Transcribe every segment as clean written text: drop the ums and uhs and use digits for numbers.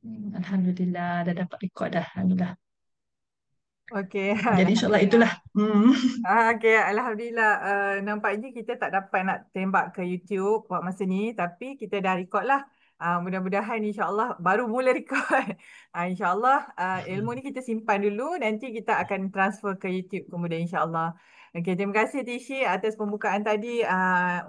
Alhamdulillah dah dapat rekod dah. Alhamdulillah. Okey, Jadi insyaAllah Alhamdulillah. itulah. Okey, Alhamdulillah. Nampaknya kita tak dapat nak tembak ke YouTube buat masa ni, tapi kita dah record lah. Mudah-mudahan insyaAllah baru mula record. InsyaAllah ilmu ni kita simpan dulu, nanti kita akan transfer ke YouTube kemudian insyaAllah. Okey, terima kasih Tishi atas pembukaan tadi.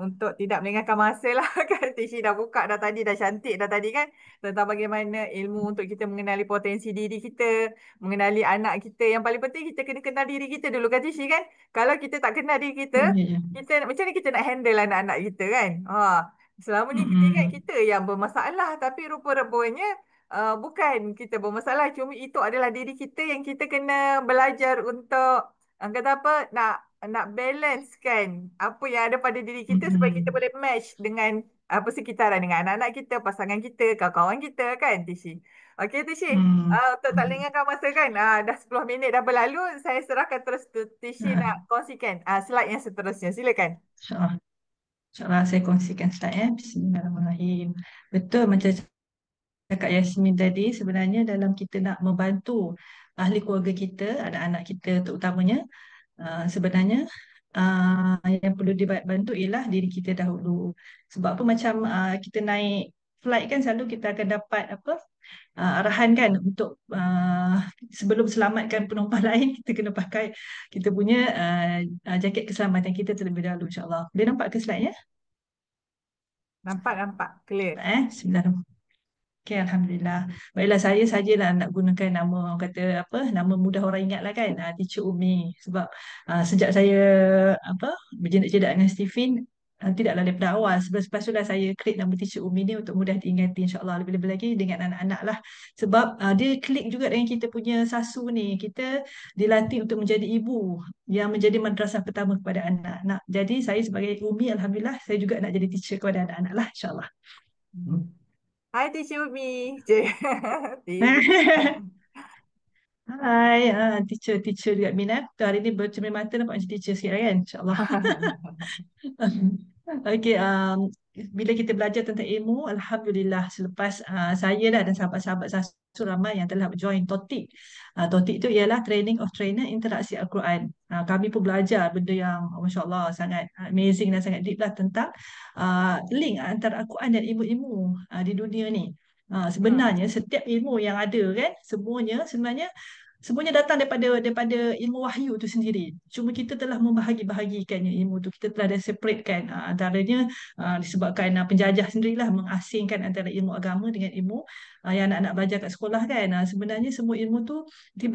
Untuk tidak melengahkan masa lah kan. Tishi dah buka dah tadi, dah cantik dah tadi kan. Tentang bagaimana ilmu untuk kita mengenali potensi diri kita, mengenali anak kita. Yang paling penting kita kena kenal diri kita dulu kan Tishi kan. Kalau kita tak kenal diri kita, Ya, ya. kita macam mana kita nak handle anak-anak kita kan? Selama ni kita ingat Mm-mm. kita yang bermasalah, tapi rupa-rupanya bukan kita bermasalah. Cuma itu adalah diri kita yang kita kena belajar untuk kata apa nak balance kan apa yang ada pada diri kita supaya kita Mm-mm. boleh match dengan apa sekitaran dengan anak-anak kita, pasangan kita, kawan-kawan kita kan Tishi. Okey Tishi. Untuk tak Mm. lengahkan masa kan, dah 10 minit dah berlalu, saya serahkan terus to Tishi nak Ah, kongsikan slide yang seterusnya. Silakan. InsyaAllah. InsyaAllah saya kongsikan slide ya. Bismillahirrahmanirrahim. Betul macam cakap Yasmin tadi, sebenarnya dalam kita nak membantu ahli keluarga kita, anak-anak kita terutamanya, sebenarnya yang perlu dibantu ialah diri kita dahulu. Sebab apa macam kita naik flight kan selalu kita akan dapat apa arahan kan untuk sebelum selamatkan penumpang lain kita kena pakai kita punya jaket keselamatan kita terlebih dahulu insyaAllah. Boleh nampak ke slide-nya? Nampak, nampak. Clear. Bismillahirrahmanirrahim. Okay, Alhamdulillah. Baiklah, saya sajalah nak gunakan nama orang kata apa, nama mudah orang ingat lah kan, Teacher Umi. Sebab sejak saya apa berjendak-jendak dengan Stephen, tidaklah daripada awal. Lepas tu lah saya create nama Teacher Umi ni untuk mudah diingati insyaAllah. Lebih-lebih lagi dengan anak-anak lah. Sebab dia klik juga dengan kita punya sasu ni. Kita dilatih untuk menjadi ibu yang menjadi madrasah pertama kepada anak-anak. Jadi saya sebagai Umi, Alhamdulillah, saya juga nak jadi teacher kepada anak-anak lah insyaAllah. Hmm. Hai Tishi Umi. Cik. Tiba. Hai, teacher juga Mina. Hari ni bercermin mata nampak macam teacher sikit lah kan, insyaAllah. Okey, bila kita belajar tentang ilmu, Alhamdulillah selepas saya dah dan sahabat-sahabat Sasu ramai yang telah join TOTIK. TOTIK itu ialah Training of Trainer Interaksi Al-Quran. Kami pun belajar benda yang Masya Allah sangat amazing dan sangat deep lah tentang link antara Al-Quran dan ilmu-ilmu di dunia ni. Hmm. Sebenarnya setiap ilmu yang ada kan, semuanya datang daripada ilmu wahyu itu sendiri. Cuma kita telah membahagi-bahagikannya ilmu itu. Kita telah dah separatekan antaranya disebabkan penjajah sendirilah mengasingkan antara ilmu agama dengan ilmu yang anak-anak belajar kat sekolah kan. Sebenarnya semua ilmu tu dia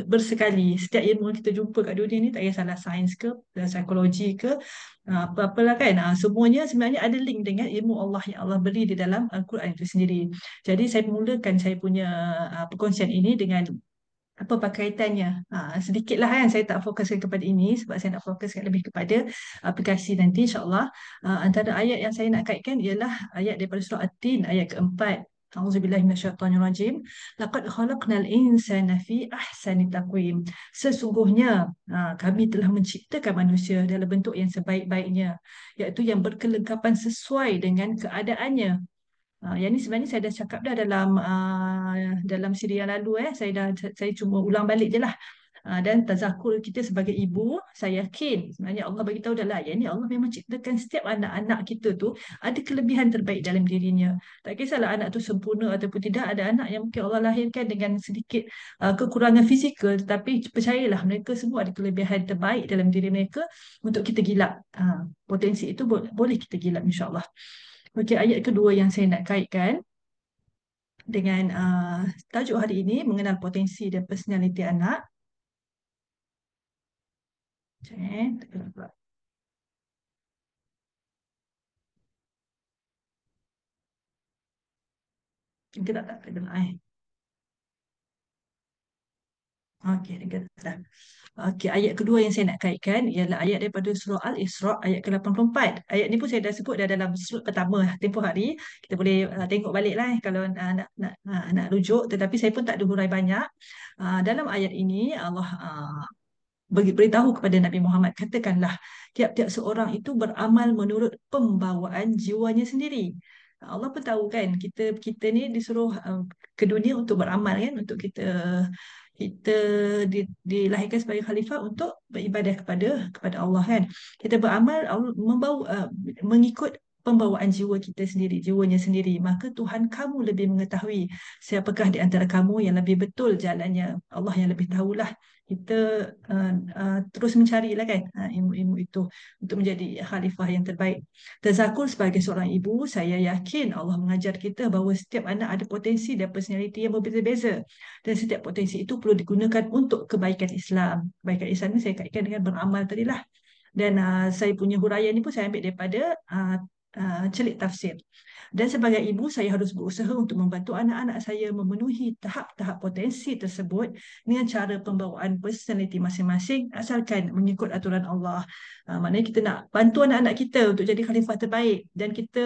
bersekali. Setiap ilmu yang kita jumpa kat dunia ni tak kisahlah sains ke, psikologi ke, apa-apalah kan. Semuanya sebenarnya ada link dengan ilmu Allah yang Allah beri di dalam Al-Quran itu sendiri. Jadi saya mulakan saya punya perkongsian ini dengan apa kaitannya sedikit lah kan saya tak fokuskan kepada ini sebab saya nak fokuskan lebih kepada aplikasi nanti insyaAllah. Antara ayat yang saya nak kaitkan ialah ayat daripada surah At-Tin ayat keempat. A'udzubillahi minasyaitonirrajim. Laqad khalaqnal insana fi ahsani taqwim. Sesungguhnya kami telah menciptakan manusia dalam bentuk yang sebaik-baiknya, iaitu yang berkelengkapan sesuai dengan keadaannya. Yang ni sebenarnya saya dah cakap dah dalam siri yang lalu saya cuma ulang balik je lah. Dan tazakur kita sebagai ibu, saya yakin sebenarnya Allah bagi tahu dah lah, yang ni Allah memang ciptakan setiap anak-anak kita tu ada kelebihan terbaik dalam dirinya. Tak kisahlah anak tu sempurna ataupun tidak, ada anak yang mungkin Allah lahirkan dengan sedikit kekurangan fizikal, tetapi percayalah mereka semua ada kelebihan terbaik dalam diri mereka untuk kita gilap. Potensi itu boleh kita gilap insya-Allah. Okey, ayat kedua yang saya nak kaitkan dengan tajuk hari ini mengenal potensi dan personaliti anak. Okey, kita tak kena Okey, kita dah. Okey, ayat kedua yang saya nak kaitkan ialah ayat daripada surah Al-Isra ayat ke-84. Ayat ni pun saya dah sebut dah dalam slot pertama tempoh hari. Kita boleh tengok balik lah kalau nak rujuk, tetapi saya pun tak ada hurai banyak. Dalam ayat ini Allah beritahu kepada Nabi Muhammad, katakanlah tiap-tiap seorang itu beramal menurut pembawaan jiwanya sendiri. Allah pun tahu kan kita kita ni disuruh ke dunia untuk beramal kan, untuk kita kita dilahirkan sebagai khalifah untuk beribadah kepada Allah kan. Kita beramal membawa mengikut pembawaan jiwa kita sendiri, jiwanya sendiri. Maka Tuhan kamu lebih mengetahui siapakah di antara kamu yang lebih betul jalannya. Allah yang lebih tahulah. Kita terus mencarilah kan ilmu-ilmu itu untuk menjadi khalifah yang terbaik. Tazakur sebagai seorang ibu, saya yakin Allah mengajar kita bahawa setiap anak ada potensi dan personaliti yang berbeza-beza. Dan setiap potensi itu perlu digunakan untuk kebaikan Islam. Kebaikan Islam ini saya kaitkan dengan beramal tadilah. Dan saya punya huraian ni pun saya ambil daripada celik tafsir. Dan sebagai ibu, saya harus berusaha untuk membantu anak-anak saya memenuhi tahap-tahap potensi tersebut dengan cara pembawaan personaliti masing-masing asalkan mengikut aturan Allah. Maknanya kita nak bantu anak-anak kita untuk jadi khalifah terbaik dan kita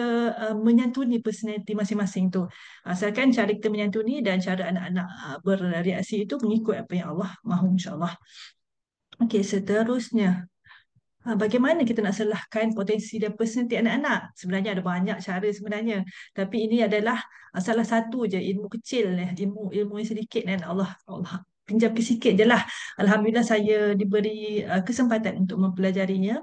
menyantuni personaliti masing-masing tu. Asalkan cara kita menyantuni dan cara anak-anak bereaksi itu mengikut apa yang Allah mahu, insya-Allah. Okey, seterusnya. Bagaimana kita nak selahkan potensi dan personaliti anak-anak? Sebenarnya ada banyak cara sebenarnya. Tapi ini adalah salah satu je ilmu kecil, ilmu yang sedikit dan Allah pinjam ke sikit je lah. Alhamdulillah saya diberi kesempatan untuk mempelajarinya.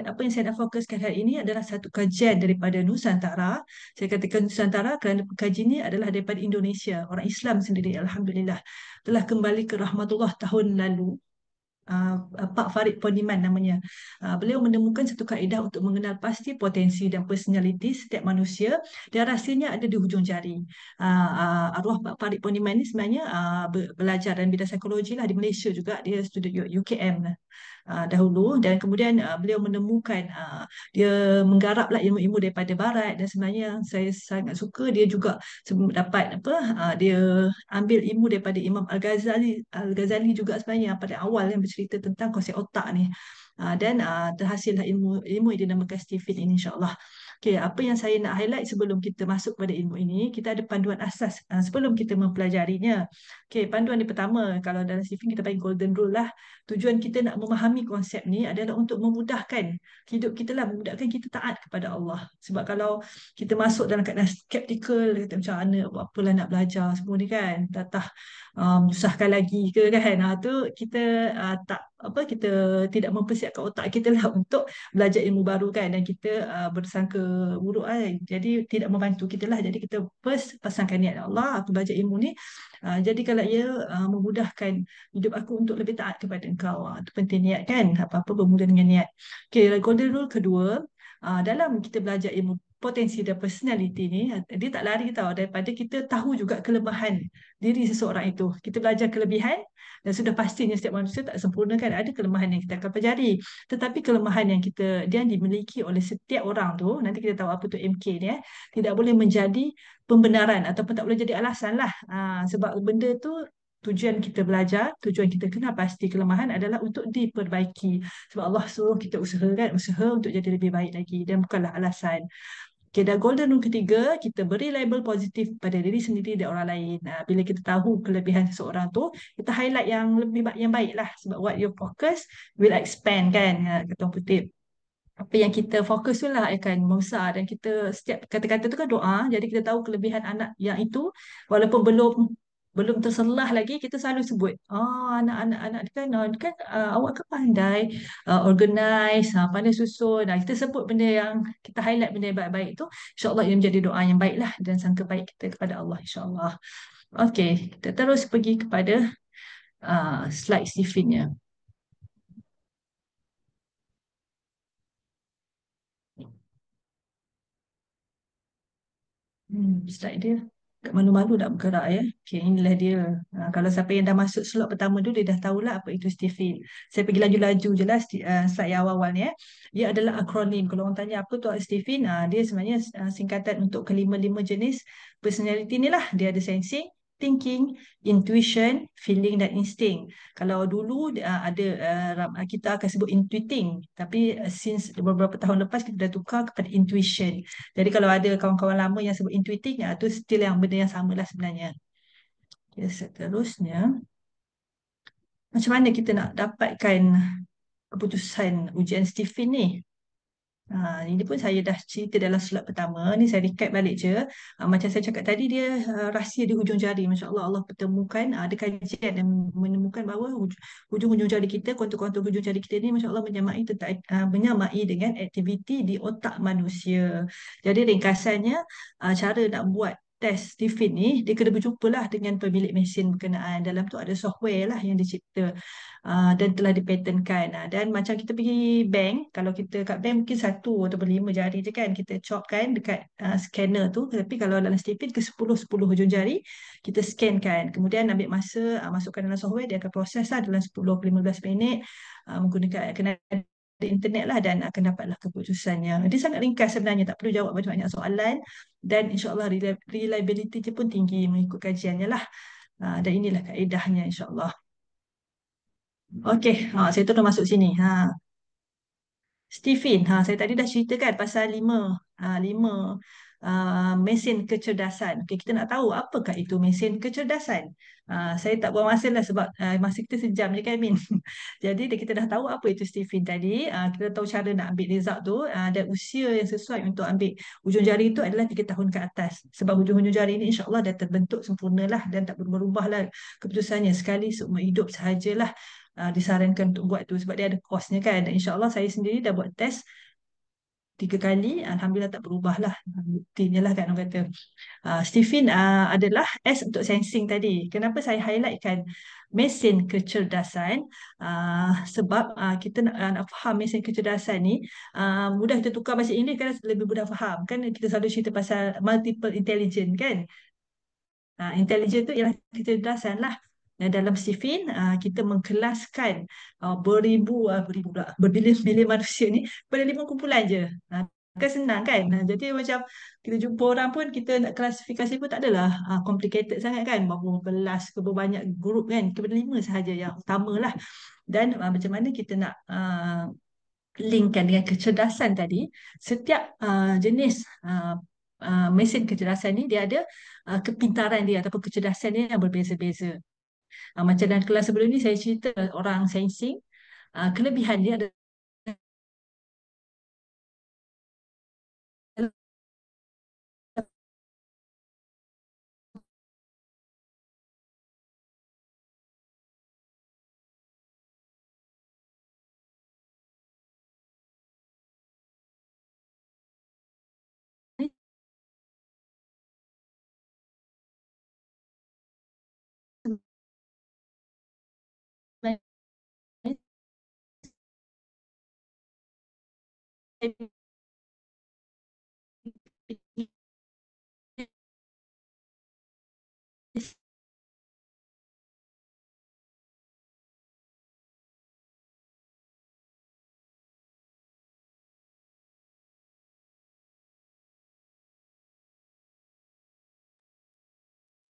Apa yang saya nak fokuskan hari ini adalah satu kajian daripada Nusantara. Saya katakan Nusantara kerana pekaji ini adalah daripada Indonesia, orang Islam sendiri. Alhamdulillah telah kembali ke rahmatullah tahun lalu. Pak Farid Poniman namanya. Beliau menemukan satu kaedah untuk mengenal pasti potensi dan personaliti setiap manusia dan rahsianya ada di hujung jari. Arwah Pak Farid Poniman ni sebenarnya belajar dalam bidang psikologi lah di Malaysia juga. Dia student UKM lah. Dahulu dan kemudian beliau menemukan dia menggaraplah ilmu-ilmu daripada barat dan sebenarnya saya sangat suka dia juga dapat dia ambil ilmu daripada Imam Al-Ghazali juga sebenarnya yang pada awal yang bercerita tentang konsep otak ni. Dan terhasillah ilmu yang dinamakan Stephen ini, insya-Allah. Okay, apa yang saya nak highlight sebelum kita masuk pada ilmu ini, kita ada panduan asas sebelum kita mempelajarinya. Okay, panduan yang pertama, kalau dalam Stephen kita panggil golden rule lah. Tujuan kita nak memahami konsep ni adalah untuk memudahkan hidup kita lah, memudahkan kita taat kepada Allah. Sebab kalau kita masuk dalam keadaan skeptikal, kata macam mana, buat apalah nak belajar semua ni kan, tatah menyusahkan lagi ke kan, tu kita kita tidak mempersiapkan otak kita lah untuk belajar ilmu baru kan, dan kita bersangka buruk kan. Jadi tidak membantu kita lah. Jadi kita first pasangkan niat Allah, aku belajar ilmu ni jadi kalau ia memudahkan hidup aku untuk lebih taat kepada engkau. Itu penting niat kan, apa-apa bermula dengan niat. Okay, golden rule kedua, dalam kita belajar ilmu potensi dan personality ni, dia tak lari tau daripada kita tahu juga kelemahan diri seseorang itu. Kita belajar kelebihan dan sudah pastinya setiap manusia tak sempurna kan, ada kelemahan yang kita akan pelajari. Tetapi kelemahan yang dimiliki oleh setiap orang tu, nanti kita tahu apa tu MK ni, tidak boleh menjadi pembenaran ataupun tak boleh jadi alasan lah. Sebab benda tu tujuan kita belajar, tujuan kita kenal pasti kelemahan adalah untuk diperbaiki. Sebab Allah suruh kita usaha untuk jadi lebih baik lagi dan bukanlah alasan. Okay, dan golden rule ketiga, kita beri label positif pada diri sendiri dan orang lain. Bila kita tahu kelebihan seseorang tu, kita highlight yang lebih baik, yang baik lah. Sebab what you focus will expand kan, kata orang putih. Apa yang kita fokus tu lah akan membesar, dan kita setiap kata-kata tu kan doa. Jadi kita tahu kelebihan anak yang itu walaupun belum terselah lagi, kita selalu sebut anak-anak kan awak kan pandai organize, pandai susun. Kita sebut benda yang kita highlight, benda yang baik-baik tu, insya-Allah ia menjadi doa yang baik lah dan sangka baik kita kepada Allah, insya-Allah. Okey, kita terus pergi kepada slide Stephen-nya. Slide dia. Agak malu-malu nak bergerak ya. Okay, inilah dia. Kalau siapa yang dah masuk slot pertama tu, dia dah tahulah apa itu Stephen. Saya pergi laju-laju je lah slide yang awal-awal ni. Dia adalah akronim. Kalau orang tanya apa tu Stephen, dia sebenarnya singkatan untuk kelima-lima jenis personality ni lah. Dia ada sensing, thinking, intuition, feeling dan instinct. Kalau dulu kita akan sebut intuiting, tapi since beberapa tahun lepas kita dah tukar kepada intuition. Jadi kalau ada kawan-kawan lama yang sebut intuiting, tu still yang benda yang sama lah sebenarnya. Okay, seterusnya, macam mana kita nak dapatkan keputusan ujian Stephen ni? Ini pun saya dah cerita dalam slide pertama. Ni saya recap balik je. Macam saya cakap tadi, dia rahsia di hujung jari. Masya Allah, Allah pertemukan, ada kajian yang menemukan bahawa hujung-hujung jari kita, kontur-kontur hujung jari kita ni, Masya Allah menyamai dengan aktiviti di otak manusia. Jadi ringkasannya, cara nak buat test Tiffin ni, dia kena berjumpa lah dengan pemilik mesin berkenaan. Dalam tu ada software lah yang dicipta dan telah dipatenkan. Dan macam kita pergi bank, kalau kita kat bank mungkin satu ataupun lima jari je kan, kita chop kan dekat scanner tu. Tapi kalau dalam Stepin ke 10 hujung jari, kita scan kan. Kemudian ambil masa, masukkan dalam software, dia akan proses lah dalam 10 ke 15 minit menggunakan kena ada internet lah dan akan dapatlah keputusannya. Dia sangat ringkas sebenarnya, tak perlu jawab banyak-banyak soalan dan insyaAllah reliability dia pun tinggi mengikut kajiannya lah. Dan inilah kaedahnya insyaAllah. Okey, saya terus masuk sini. Stephen, saya tadi dah ceritakan pasal lima mesin kecerdasan. Okey, kita nak tahu apakah itu mesin kecerdasan. Saya tak buang masa lah sebab masa kita sejam je kan, Min. Jadi kita dah tahu apa itu Stephen tadi. Kita tahu cara nak ambil result tu dan usia yang sesuai untuk ambil hujung jari itu adalah 3 tahun ke atas. Sebab hujung-hujung jari ini insya-Allah dah terbentuk sempurnalah dan tak berubah-ubahlah keputusannya sekali seumur hidup sahajalah disarankan untuk buat tu sebab dia ada kosnya kan. Dan insyaAllah saya sendiri dah buat test 3 kali, Alhamdulillah tak berubah lah. Buktinya lah kan orang kata. Stephen adalah S untuk sensing tadi. Kenapa saya highlightkan mesin kecerdasan? Sebab kita nak faham mesin kecerdasan ni, mudah kita tukar bahasa Inggeris kan lebih mudah faham. Kan kita selalu cerita pasal multiple intelligence kan. Intelligence tu ialah kecerdasan lah. Dan dalam sifin, kita mengkelaskan beribu pula, berbilion-bilion manusia ni pada 5 kumpulan je. Kan senang kan? Jadi macam kita jumpa orang pun, kita nak klasifikasi pun tak adalah complicated sangat kan? Berapa belas ke berapa banyak grup kan? Kepada 5 sahaja yang utama lah. Dan macam mana kita nak linkkan dengan kecerdasan tadi, setiap jenis mesin kecerdasan ni dia ada kepintaran dia ataupun kecerdasan dia yang berbeza-beza. Macam dalam kelas sebelum ni saya cerita orang sensing, kelebihan dia adalah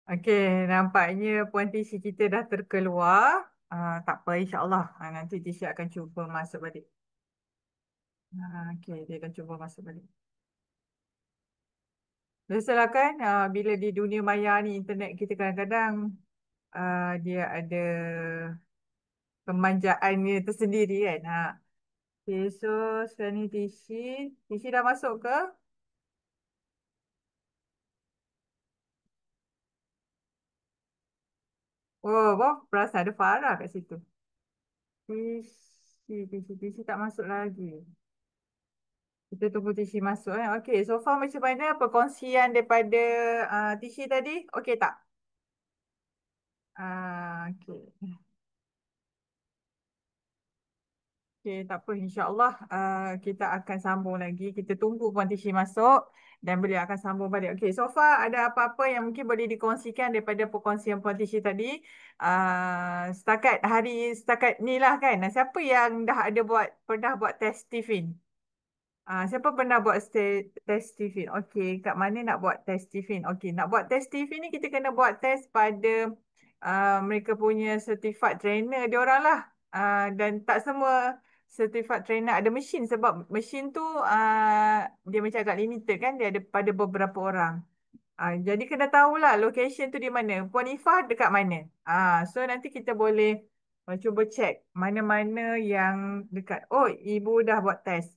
Okey, nampaknya Puan Tishi kita dah terkeluar. Tak apa, insyaAllah. Nanti Tishi akan cuba masuk balik. Okey, dia akan cuba masuk balik. Biasalah kan, bila di dunia maya ni, internet kita kadang-kadang dia ada pemanjaannya tersendiri kan. Okay, so sekarang ni Tishi. Tishi dah masuk ke? Oh, wah, perasan ada Farah kat situ. Tishi tak masuk lagi. Kita tunggu Tishi masuk. Okey, so far macam mana perkongsian daripada Tishi tadi? Okey tak? Okey. Okey, tak apa. InsyaAllah kita akan sambung lagi. Kita tunggu Puan Tishi masuk dan beliau akan sambung balik. Okey, so far ada apa-apa yang mungkin boleh dikongsikan daripada perkongsian Puan Tishi tadi? Setakat ni lah kan. Siapa yang pernah buat test Tiffin? Siapa pernah buat test Tiffin? Okey, kat mana nak buat test Tiffin? Okey, nak buat test Tiffin ni kita kena buat test pada mereka punya certified trainer dia orang lah. Dan tak semua certified trainer ada mesin sebab mesin tu dia macam agak limited kan, dia ada pada beberapa orang. Jadi kena tahulah location tu di mana. Puan Ifah dekat mana? So nanti kita boleh cuba check mana-mana yang dekat. Oh, ibu dah buat test.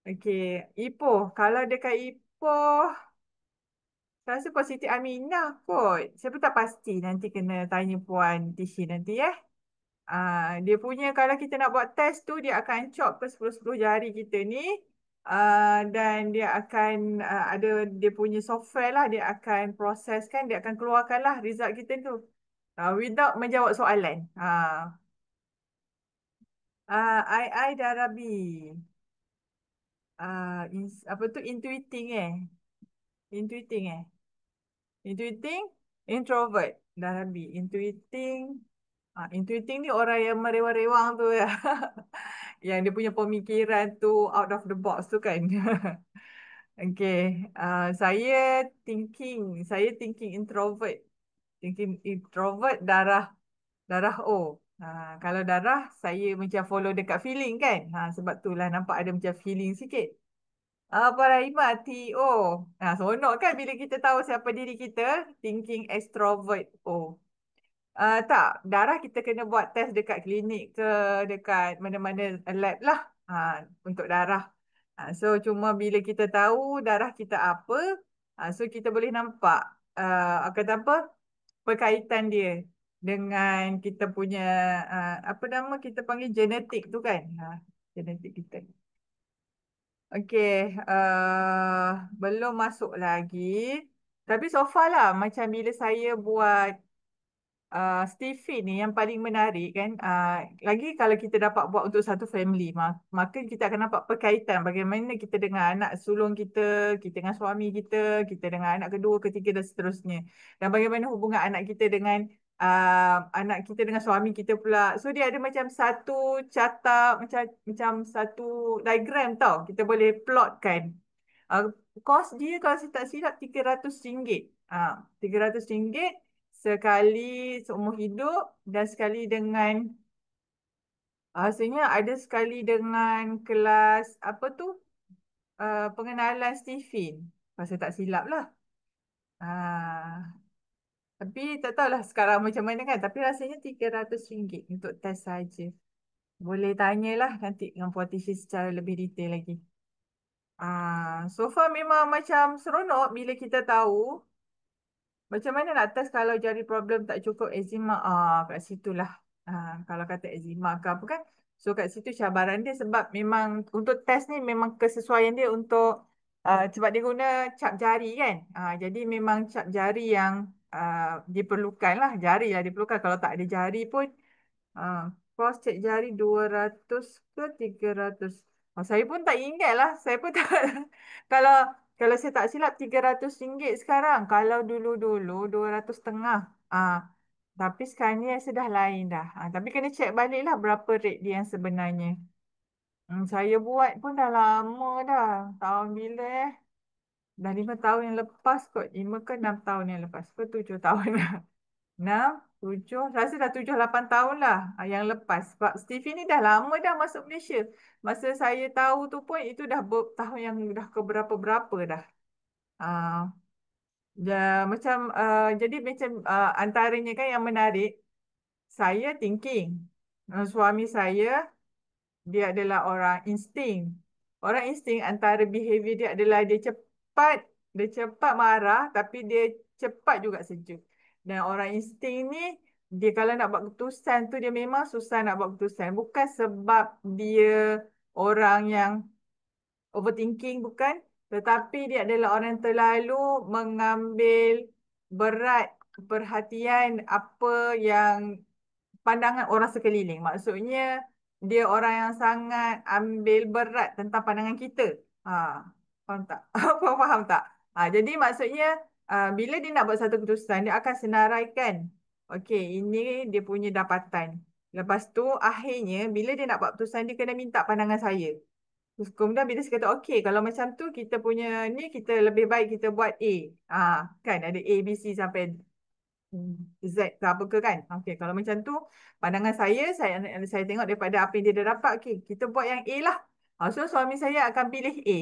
Okey, Ipoh. Kalau dekat Ipoh, saya rasa Positif Aminah kot. Saya pun tak pasti. Nanti kena tanya Puan Tishi nanti eh. Dia punya kalau kita nak buat test tu dia akan chop ke 10-10 jari kita ni, dan dia akan ada dia punya software lah, dia akan proseskan, dia akan keluarkan lah result kita tu, without menjawab soalan. I Darabi, apa tu, intuiting intuiting introvert Darabi, intuiting ni orang yang merewang-rewang tu ya. Yang dia punya pemikiran tu out of the box tu kan. Okay. Saya thinking introvert. Thinking introvert darah darah O. Kalau darah saya macam follow dekat feeling kan. Sebab tu lah nampak ada macam feeling sikit. Paraima TO. Seronok kan bila kita tahu siapa diri kita. Thinking extrovert O. Tak, darah kita kena buat test dekat klinik ke dekat mana-mana lab lah, untuk darah. So cuma bila kita tahu darah kita apa, so kita boleh nampak kata apa, perkaitan dia dengan kita punya apa nama kita panggil genetik tu kan. Genetik kita. Okey, belum masuk lagi. Tapi so far lah macam bila saya buat Stevie ni yang paling menarik kan, lagi kalau kita dapat buat untuk satu family, maka kita akan nampak perkaitan bagaimana kita dengan anak sulung kita, kita dengan suami kita dengan anak kedua, ketiga dan seterusnya. Dan bagaimana hubungan anak kita dengan anak kita dengan suami kita pula. So dia ada macam satu carta, macam satu diagram tau. Kita boleh plotkan. Kos dia kalau saya tak silap RM300. RM300 sekali seumur hidup dan sekali dengan rasanya ada sekali dengan kelas apa tu, pengenalan Stephen. Kalau saya tak silap lah. Ah, tapi tak tahulah sekarang macam mana kan. Tapi rasanya RM300 untuk test saja. Boleh tanyalah nanti dengan Puan Tishi secara lebih detail lagi. So far memang macam seronok bila kita tahu macam mana nak test kalau jari problem tak cukup eczema. Kat situlah. Kalau kata eczema ke apa kan. So kat situ cabaran dia sebab memang untuk test ni memang kesesuaian dia untuk sebab dia guna cap jari kan. Jadi memang cap jari yang diperlukan lah. Jari lah diperlukan. Kalau tak ada jari pun kos cek jari 200 ke 300. Saya pun tak ingat lah. Saya pun tak. Kalau kalau saya tak silap RM300 sekarang. Kalau dulu-dulu 200 setengah. Tapi sekarang ni sudah lain dah. Tapi kena cek balik lah berapa rate dia yang sebenarnya. Saya buat pun dah lama dah. Tahun bila eh? Dah 5 tahun yang lepas kot. 5 ke 6 tahun yang lepas. Ke 7 tahun dah. 6, 7, rasa dah 7, 8 tahun lah yang lepas. Sebab Steve ni dah lama dah masuk Malaysia. Masa saya tahu tu pun itu dah tahun yang dah ke berapa-berapa dah. Ah, macam jadi macam antaranya kan yang menarik, saya thinking. Suami saya dia adalah orang insting. Orang insting antara behavior dia adalah dia cepat marah tapi dia cepat juga sejuk. Dan orang insting ni dia kalau nak buat keputusan tu dia memang susah nak buat keputusan. Bukan sebab dia orang yang overthinking bukan, tetapi dia adalah orang yang terlalu mengambil berat perhatian apa yang pandangan orang sekeliling. Maksudnya dia orang yang sangat ambil berat tentang pandangan kita. Ha, faham tak? Faham tak? Jadi maksudnya bila dia nak buat satu keputusan, dia akan senaraikan. Okey, ini dia punya dapatan. Lepas tu akhirnya bila dia nak buat keputusan, dia kena minta pandangan saya. Terus kemudian bila saya kata, okey, kalau macam tu kita punya ni, kita lebih baik kita buat A. Kan ada A, B, C sampai Z ke apa ke kan. Okey, kalau macam tu, pandangan saya tengok daripada apa yang dia dah dapat, okey, kita buat yang A lah. So suami saya akan pilih A.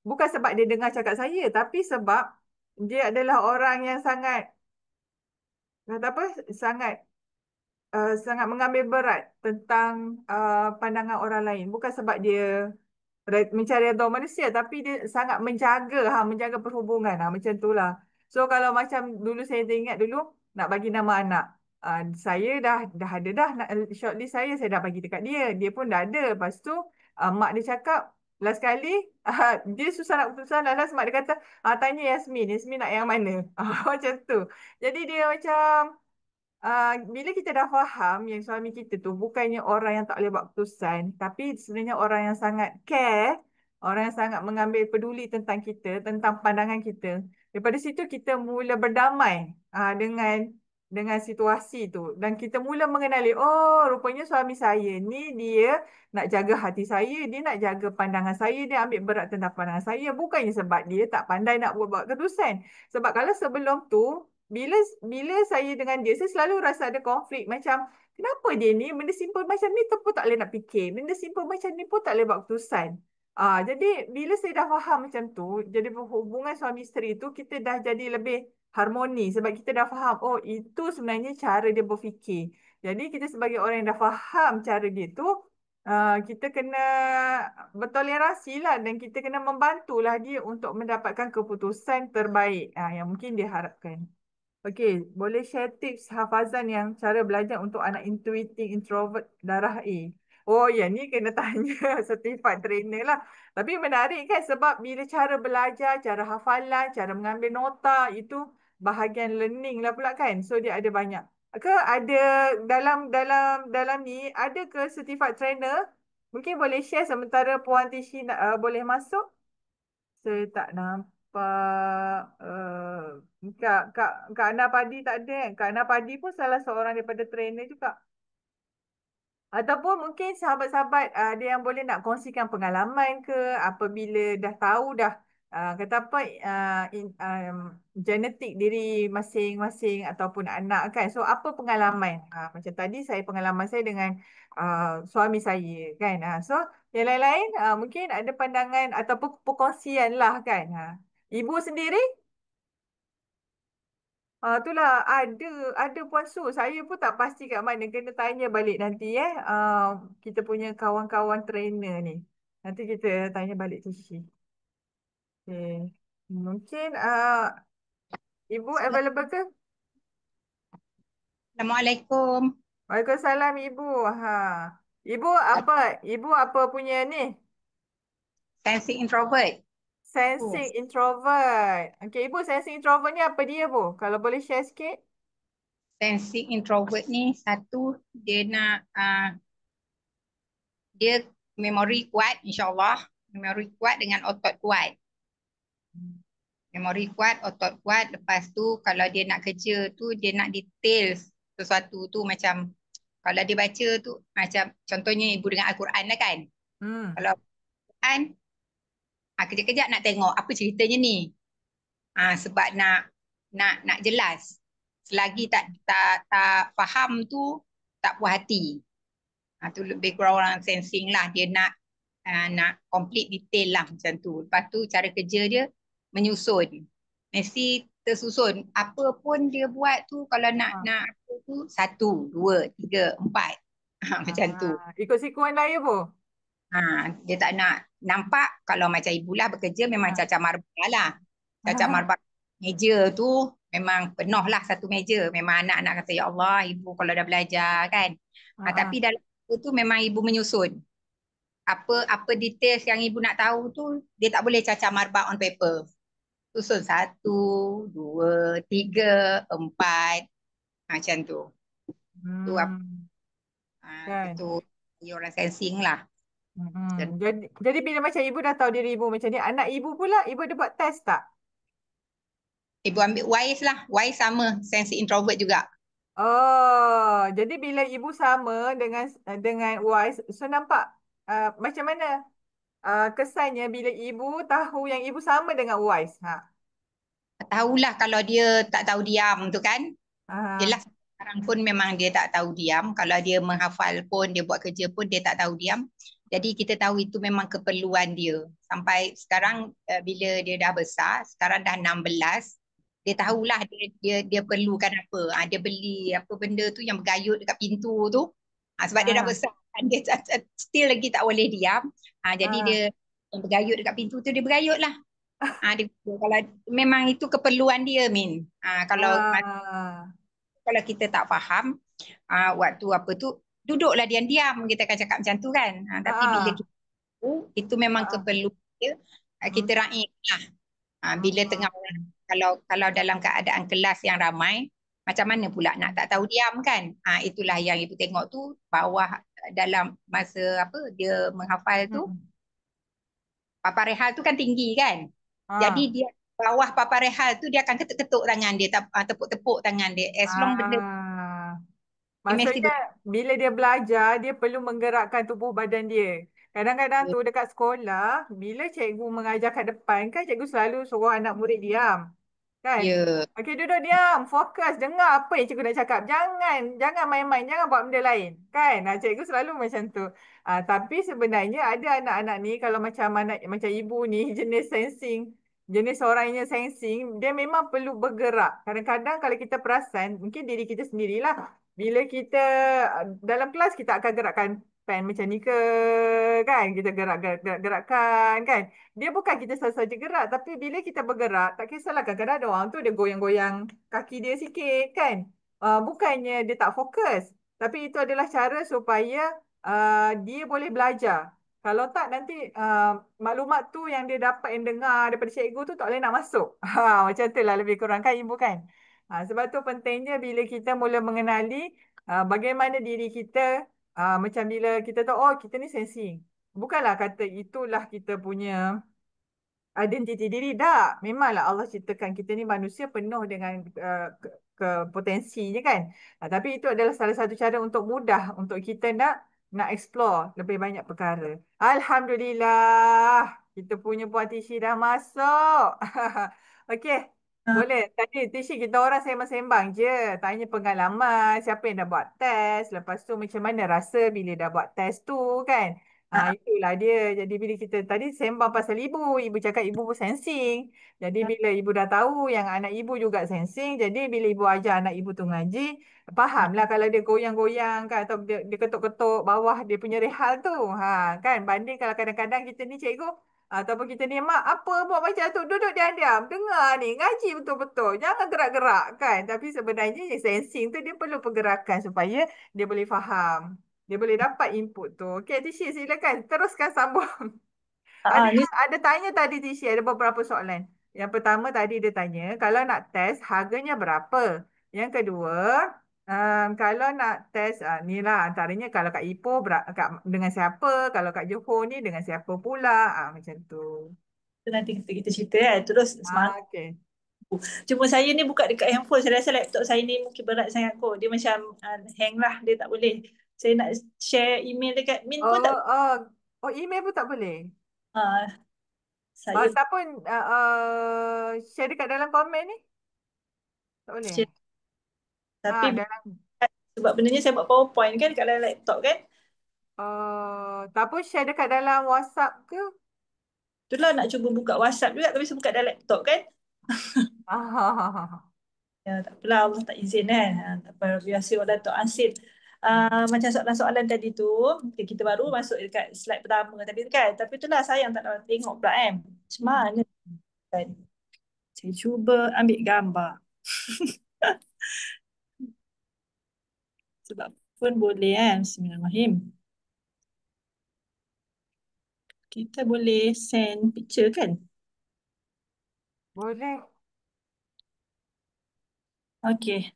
Bukan sebab dia dengar cakap saya, tapi sebab dia adalah orang yang sangat, kata apa, sangat sangat mengambil berat tentang pandangan orang lain. Bukan sebab dia mencari redha manusia, tapi dia sangat menjaga perhubungan macam itulah. So kalau macam dulu saya ingat dulu nak bagi nama anak, saya dah ada dah shortlist saya dah bagi dekat dia, dia pun dah ada. Lepas tu mak dia cakap last kali dia susah nak keputusan, last mak dia kata tanya Yasmin, Yasmin nak yang mana. Macam tu. Jadi dia macam bila kita dah faham yang suami kita tu bukannya orang yang tak boleh buat keputusan, tapi sebenarnya orang yang sangat care, orang yang sangat mengambil peduli tentang kita, tentang pandangan kita. Daripada situ kita mula berdamai dengan situasi tu, dan kita mula mengenali, oh rupanya suami saya ni dia nak jaga hati saya, dia nak jaga pandangan saya, dia ambil berat tentang pandangan saya, bukannya sebab dia tak pandai nak buat keputusan. Sebab kalau sebelum tu bila bila saya dengan dia, saya selalu rasa ada konflik macam kenapa dia ni benda simple macam ni tu pun tak boleh nak fikir, benda simple macam ni pun tak boleh buat keputusan. Jadi bila saya dah faham macam tu, jadi hubungan suami isteri tu kita dah jadi lebih harmoni sebab kita dah faham, oh itu sebenarnya cara dia berfikir. Jadi kita sebagai orang yang dah faham cara dia tu, kita kena bertoleransi lah, dan kita kena membantulah dia untuk mendapatkan keputusan terbaik yang mungkin dia harapkan. Okey, boleh share tips hafazan yang cara belajar untuk anak intuitif introvert darah A. Oh ya, ni kena tanya certified trainer lah. Tapi menarik kan, sebab bila cara belajar, cara hafalan, cara mengambil nota itu bahagian learning lah pula kan. So dia ada banyak. Ke ada dalam ni ada ke certified trainer? Mungkin boleh share sementara Puan Tishi boleh masuk. Saya tak nampak Kak Ana Padi tak ada kan? Kak Ana Padi pun salah seorang daripada trainer juga. Ataupun mungkin sahabat-sahabat ada yang boleh nak kongsikan pengalaman ke apabila dah tahu dah kata apa genetik diri masing-masing ataupun anak kan. So apa pengalaman? Macam tadi saya pengalaman saya dengan suami saya kan. So yang lain-lain mungkin ada pandangan ataupun perkongsian lah kan. Ibu sendiri itulah ada Puan Su. Saya pun tak pasti kat mana. Kena tanya balik nanti kita punya kawan-kawan trainer ni. Nanti kita tanya balik tu Sisi. Okay. Mungkin Ibu available ke? Assalamualaikum. Waalaikumsalam Ibu. Ibu apa? Ibu apa punya ni? Sensing introvert. Sensing introvert. Okay, Ibu sensing introvert ni apa dia Bu? Kalau boleh share sikit. Sensing introvert ni satu dia nak dia memori kuat, insyaAllah. Memori kuat dengan otot kuat. Memori kuat, otot kuat. Lepas tu kalau dia nak kerja tu dia nak detail sesuatu tu, macam kalau dia baca tu macam contohnya ibu dengan Al-Quran lah kan. Kalau Al-Quran kejap-kejap nak tengok apa ceritanya ni. Sebab nak jelas. Selagi tak faham tu tak puas hati. Tu lebih kurang orang sensing lah. Dia nak complete detail lah macam tu. Lepas tu cara kerja dia menyusun. Mesti tersusun. Apa pun dia buat tu kalau nak apa tu 1, 2, 3, 4. Macam tu. Ikut sikuan lah ya Bu? Dia tak nak nampak kalau macam ibulah bekerja memang cacar marbah lah. Cacar marbah meja tu memang penuh lah satu meja. Memang anak-anak kata, ya Allah ibu kalau dah belajar kan. Tapi dalam tu memang ibu menyusun. Apa details yang ibu nak tahu tu dia tak boleh cacar marbah on paper. Susun 1, 2, 3, 4. Macam tu. Tu apa? Kan? Itu orang sensing lah. Jadi bila macam ibu dah tahu diri ibu macam ni, anak ibu pula, ibu ada buat test tak? Ibu ambil WISE lah. WISE sama, sensing introvert juga. Oh, jadi bila ibu sama dengan Wise, so nampak macam mana kesannya bila ibu tahu yang ibu sama dengan Wise? Tahulah kalau dia tak tahu diam tu kan. Jelas Aha. sekarang pun memang dia tak tahu diam. Kalau dia menghafal pun, dia buat kerja pun dia tak tahu diam. Jadi kita tahu itu memang keperluan dia. Sampai sekarang bila dia dah besar, sekarang dah 16, dia tahulah dia perlukan apa. Dia beli apa benda tu yang bergayut dekat pintu tu. Sebab dia dah besar kan, dia still lagi tak boleh diam. Jadi dia Yang bergayut dekat pintu tu dia bergayut lah. Dia, kalau memang itu keperluan dia Min. Ah, Kalau kita tak faham waktu apa tu duduklah diam-diam kita akan cakap macam tu kan. Tapi bila ah, kita tahu itu memang ah, keperluan dia, hmm, kita raih lah. Bila tengah hmm, kalau dalam keadaan kelas yang ramai macam mana pula nak tak tahu diam kan. Itulah yang ibu tengok tu bawah dalam masa apa dia menghafal tu hmm, papan rehal tu kan tinggi kan. Jadi ah, dia bawah papan rehal tu dia akan ketuk-ketuk tangan dia, tepuk-tepuk tangan dia. As long benda ah. dia mesti Maksudnya bila dia belajar, dia perlu menggerakkan tubuh badan dia. Kadang-kadang tu dekat sekolah, bila cikgu mengajar kat depan, kan cikgu selalu suruh anak murid diam. Kan? ya. Okey, duduk diam, fokus, dengar apa yang cikgu nak cakap. Jangan main-main, jangan buat benda lain. Kan? Cikgu selalu macam tu. Tapi sebenarnya ada anak-anak ni, kalau macam anak macam ibu ni, jenis sensing, jenis orangnya sensing, dia memang perlu bergerak. Kadang-kadang kalau kita perasan, mungkin diri kita sendirilah. Bila kita dalam kelas, kita akan gerakkan pen macam ni ke, kan? Kita gerakkan, kan? Dia bukan kita saja gerak, tapi bila kita bergerak, tak kisahlah kadang-kadang ada orang tu dia goyang-goyang kaki dia sikit kan. Bukannya dia tak fokus, tapi itu adalah cara supaya dia boleh belajar. Kalau tak nanti maklumat tu yang dia dapat yang dengar daripada cikgu tu tak boleh nak masuk. Macam tu lah lebih kurang kan ibu kan. Sebab tu pentingnya bila kita mula mengenali bagaimana diri kita macam bila kita tahu oh kita ni sensing. Bukanlah kata itulah kita punya identiti diri dah. Memanglah Allah ciptakan kita ni manusia penuh dengan ke potensinya kan. Tapi itu adalah salah satu cara untuk mudah untuk kita nak explore lebih banyak perkara. Alhamdulillah, kita punya puan Tishi dah masuk. Okey. Ah, Boleh. Tadi Tishi kita orang sembang-sembang je. Tanya pengalaman, siapa yang dah buat test. Lepas tu macam mana rasa bila dah buat test tu kan. ah, Itulah dia. Jadi bila kita tadi sembang pasal ibu cakap ibu pun sensing. Jadi ah, bila ibu dah tahu yang anak ibu juga sensing, jadi bila ibu ajar anak ibu tu ngaji, fahamlah kalau dia goyang-goyang kan atau dia ketuk-ketuk bawah dia punya rehal tu. Kan banding kalau kadang-kadang kita ni cikgu ataupun kita ni mak apa buat macam tu duduk diam-diam dengar ni ngaji betul-betul jangan gerak-gerak kan tapi sebenarnya yang sensing tu dia perlu pergerakan supaya dia boleh faham. Dia boleh dapat input tu. Okey, Tishi silakan teruskan sambung. Ada Ni yang ada tanya tadi Tishi ada beberapa soalan. Yang pertama tadi dia tanya kalau nak test harganya berapa? Yang kedua, kalau nak test ni lah antaranya kalau kat Ipoh dengan siapa, kalau kat Johor ni dengan siapa pula? Macam tu. nanti kita cerita kan. Terus semangat. Okey. Cuma saya ni buka dekat handphone. Saya rasa laptop saya ni mungkin berat sangat kot. Dia macam hang lah. Dia tak boleh. Saya nak share email dekat Min pun Oh, tak. oh, oh email pun tak boleh. Uh, saya Ataupun share dekat dalam komen ni tak boleh. share. Tapi Dalam sebab benarnya saya buat PowerPoint kan kat dalam laptop kan. tak pun share dekat dalam WhatsApp ke? Itulah nak cuba buka WhatsApp juga tapi saya buka dalam laptop kan. Ah, Ya, tak apalah Allah tak izin kan. Tak apa biasa orang Datuk Asid. Macam soalan-soalan tadi tu, okay, kita baru masuk dekat slide pertama tadi tu kan. Tapi itulah sayang tak dapat tengok pula kan. Macam mana kan. Saya cuba ambil gambar. Sebab pun boleh kan. Bismillahirrahmanirrahim. Kita boleh send picture kan. boleh. Okey.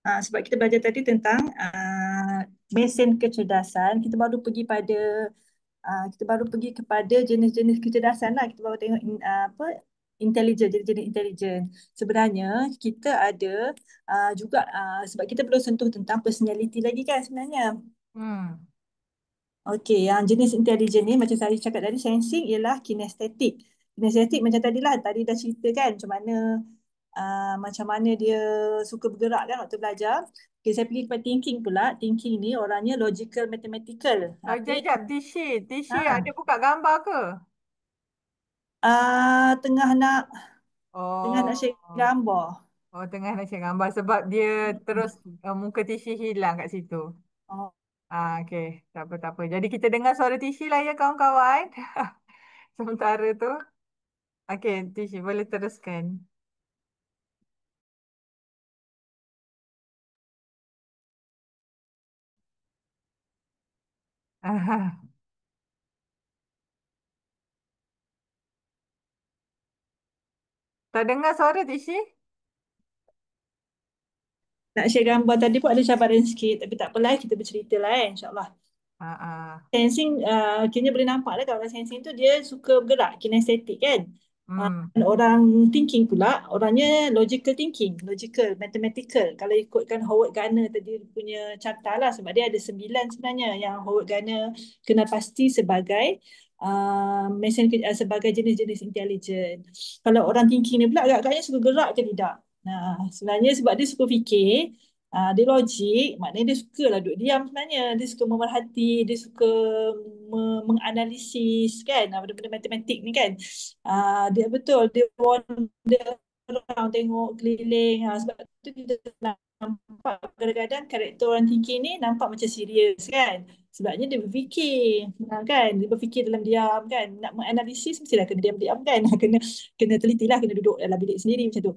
Sebab kita belajar tadi tentang mesin kecerdasan, kita baru pergi kepada jenis-jenis kecerdasan lah. Kita baru tengok apa intelijen, jenis-jenis intelijen. Sebenarnya kita ada juga sebab kita belum sentuh tentang personality lagi kan sebenarnya. Hmm. Okey, yang jenis intelijen ni macam saya cakap tadi sensing ialah kinestetik. Kinestetik macam tadi dah cerita kan macam mana dia suka bergerak kan waktu belajar. Okay, saya pergi kepada thinking pula. Thinking ni orangnya logical mathematical. Tapi Jap, Tishi ada ha, buka gambar ke? tengah nak share Oh, gambar. tengah nak cek gambar sebab dia terus muka Tishi hilang kat situ. Oh, Okey, tak apa. Jadi kita dengar suara Tishi lah ya kawan-kawan. sementara tu. Okey, Tishi boleh teruskan. Tak dengar suara Tishi? Nak share gambar tadi pun ada cabaran sikit, tapi tak apalah, kita bercerita lah insyaAllah. Sensing, kini boleh nampak lah kalau orang sensing tu dia suka bergerak, kinestetik kan. Orang thinking pula, orangnya logical thinking, logical, mathematical. Kalau ikutkan Howard Gardner tadi punya carta lah, sebab dia ada 9 sebenarnya yang Howard Gardner kenal pasti sebagai mesin, sebagai jenis-jenis intelijen. Kalau orang thinking ni pula agak-agaknya suka gerak ke tidak. Nah, sebenarnya sebab dia suka fikir, dia logik, maknanya dia suka lah duduk diam sebenarnya. Dia suka memerhati, dia suka menganalisis kan, benda-benda matematik ni kan. Dia betul, dia wander around, tengok keliling. Sebab tu kita nampak kadang-kadang karakter orang tinggi ni nampak macam serius kan. Sebabnya dia berfikir, kan. Dia berfikir dalam diam kan. Nak menganalisis mestilah kena diam-diam kan. Kena telitilah, kena duduk dalam bilik sendiri macam tu.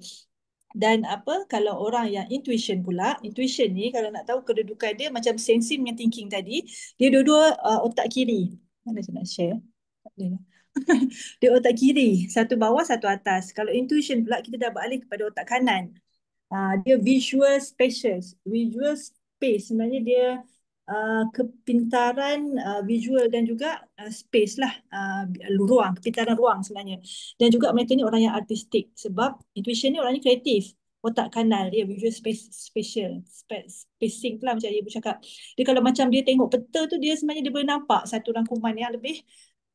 Dan kalau orang yang intuition pula, intuition ni kalau nak tahu kedudukan dia macam sensing dengan thinking tadi, dia dua-dua otak kiri. Mana saya nak share? Tak boleh lah. Dia otak kiri, satu bawah, satu atas. Kalau intuition pula kita dah beralih kepada otak kanan. Dia visual spacious. Visual space sebenarnya dia kepintaran visual dan juga space lah, ruang, kepintaran ruang sebenarnya. Dan juga mereka ni orang yang artistik sebab intuition ni orangnya kreatif. Otak kanan dia visual spatial, spacing lah macam ibu cakap. Dia kalau macam dia tengok peta tu, dia sebenarnya dia boleh nampak satu rangkuman yang lebih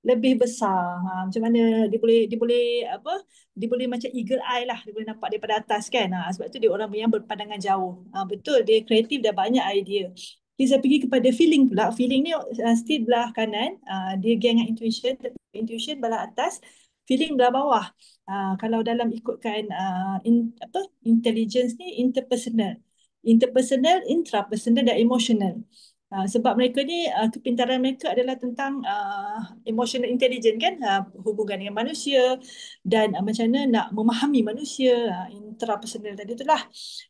lebih besar. Macam mana dia boleh macam eagle eye lah, dia boleh nampak daripada atas kan. Sebab tu dia orang yang berpandangan jauh. Betul, dia kreatif, dah banyak idea. Kita pergi kepada feeling pula. Feeling ni still belah kanan, dia geng dengan intuition, intuition belah atas, feeling belah bawah. Kalau dalam ikutkan intelligence ni interpersonal, intrapersonal dan emotional. Sebab mereka ni kepintaran mereka adalah tentang emotional intelligence kan, hubungan dengan manusia dan macam mana nak memahami manusia, intrapersonal tadi itulah.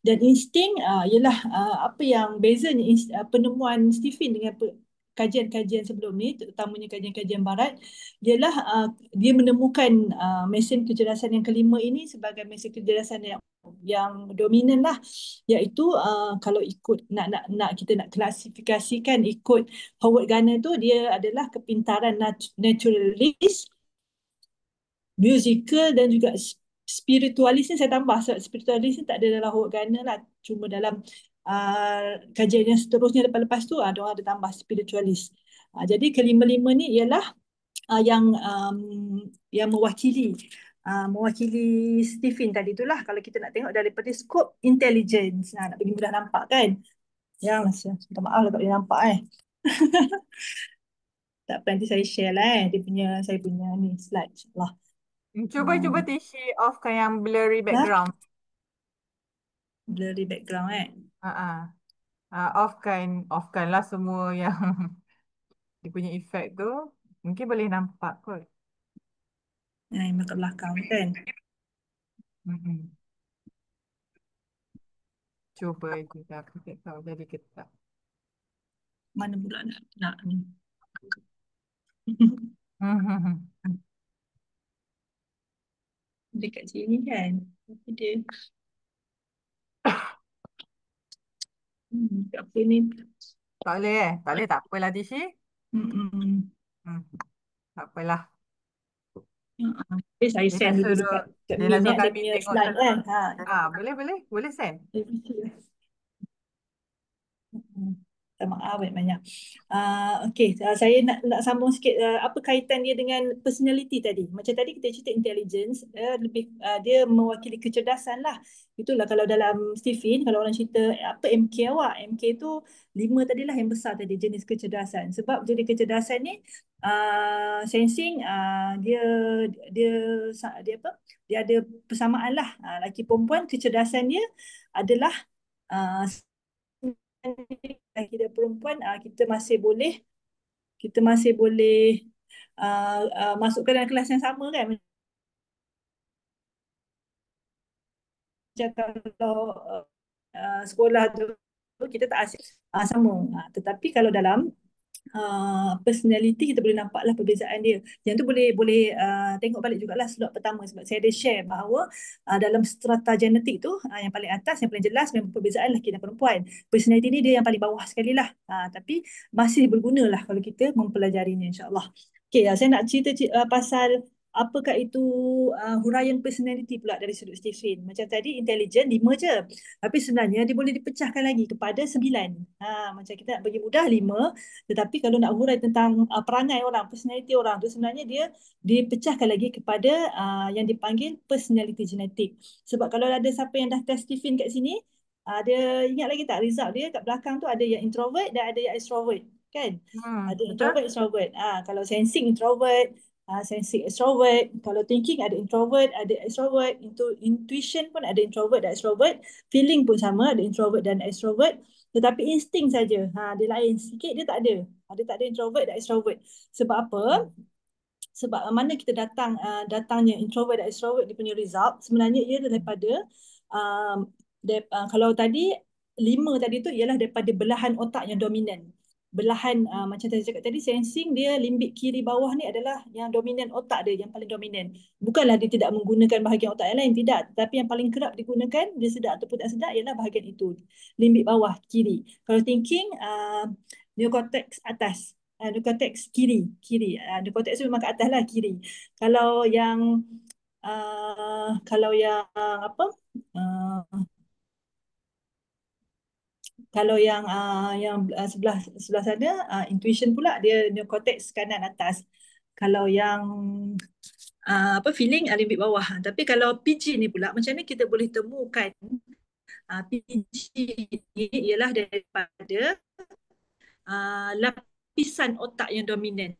Dan insting ialah apa yang bezanya penemuan Stephen dengan kajian-kajian sebelum ni, terutamanya kajian-kajian barat, ialah dia menemukan mesin kecerdasan yang kelima ini sebagai mesin kecerdasan yang dominan lah, iaitu kalau ikut nak kita nak klasifikasikan ikut Howard Gardner tu, dia adalah kepintaran naturalist, musical dan juga spiritualis. Ni saya tambah sebab spiritualis ni tak ada dalam Howard Gardner lah, cuma dalam kajian yang seterusnya lepas-lepas tu dia orang ada tambah spiritualis. Jadi kelima-lima ni ialah yang mewakili Stephen tadi itulah, kalau kita nak tengok daripada skop intelligence. Nak bagi mudah nampak kan. Minta maaf lah tak boleh nampak tak apa, nanti saya share lah saya punya ni slide insyaAllah. Cuba Tishi offkan yang blurry background. Blurry background offkan lah semua yang dia punya efek tu. Mungkin boleh nampak kot. Yang kat belakang kan. Cuba kita, aku tak tahu jadi ke tak. Mana pula nak ni. Dekat sini kan. Tapi dia apa ni? Tak boleh Tak boleh, tak apalah Tishi. Tak apalah. Saya Dia send nak dulu suruh, dekat dia nak suruh dia kami punya tengok slide kan. boleh send. Minta maaf banyak-banyak. Okey, saya nak sambung sikit apa kaitan dia dengan personality tadi. Macam tadi kita cerita intelligence, lebih dia mewakili kecerdasan lah. Itulah kalau dalam Stephen, kalau orang cerita apa MK awak, MK tu 5 tadilah yang besar tadi, jenis kecerdasan. Sebab jenis kecerdasan ni sensing, dia dia dia apa? Dia ada persamaan lah. Lelaki perempuan kecerdasan dia adalah lelaki dan perempuan, kita masih boleh masukkan dalam kelas yang sama kan. Macam kalau sekolah tu kita tak asyik sama. Tetapi kalau dalam personality kita boleh nampaklah perbezaan dia. Yang tu boleh boleh tengok balik jugalah slot pertama, sebab saya ada share bahawa dalam strata genetik tu yang paling atas, yang paling jelas memang perbezaan lelaki dan perempuan. Personality ni dia yang paling bawah sekali lah. Tapi masih berguna lah kalau kita mempelajarinya, insyaAllah. Okay, saya nak cerita pasal apakah itu huraian personality pula dari sudut Stephen. Macam tadi intelligent 5 je. Tapi sebenarnya dia boleh dipecahkan lagi kepada 9. Macam kita nak bagi mudah 5. Tetapi kalau nak hurai tentang perangai orang, personality orang tu, sebenarnya dia dipecahkan lagi kepada yang dipanggil personality genetik. Sebab kalau ada siapa yang dah test Stephen kat sini, dia ingat lagi tak result dia kat belakang tu ada yang introvert dan ada yang extrovert. Kan? Ada Betul? introvert, extrovert. Kalau sensing introvert, sensing extrovert. Kalau thinking ada introvert, ada extrovert. Intuition pun ada introvert dan extrovert. Feeling pun sama, ada introvert dan extrovert. Tetapi insting saja, dia lain sikit, dia tak ada. Dia tak ada introvert dan extrovert. Sebab apa? Sebab mana kita datangnya introvert dan extrovert dia punya result, sebenarnya ia daripada kalau tadi 5 tadi tu ialah daripada belahan otak yang dominan. Belahan macam saya cakap tadi, sensing dia limbik kiri bawah ni adalah yang dominan otak dia, yang paling dominan. Bukanlah dia tidak menggunakan bahagian otak yang lain, tidak. Tapi yang paling kerap digunakan, dia sedar ataupun tak sedar, ialah bahagian itu. Limbik bawah, kiri. Kalau thinking, neocortex atas. Neocortex kiri. Neocortex tu memang ke atas lah, kiri. Kalau yang apa? Kalau yang sebelah sana, intuition pula dia neocortex kanan atas. Kalau yang feeling limbik bawah. Tapi kalau PG ni pula, macam mana kita boleh temukan PG ni ialah daripada lapisan otak yang dominan.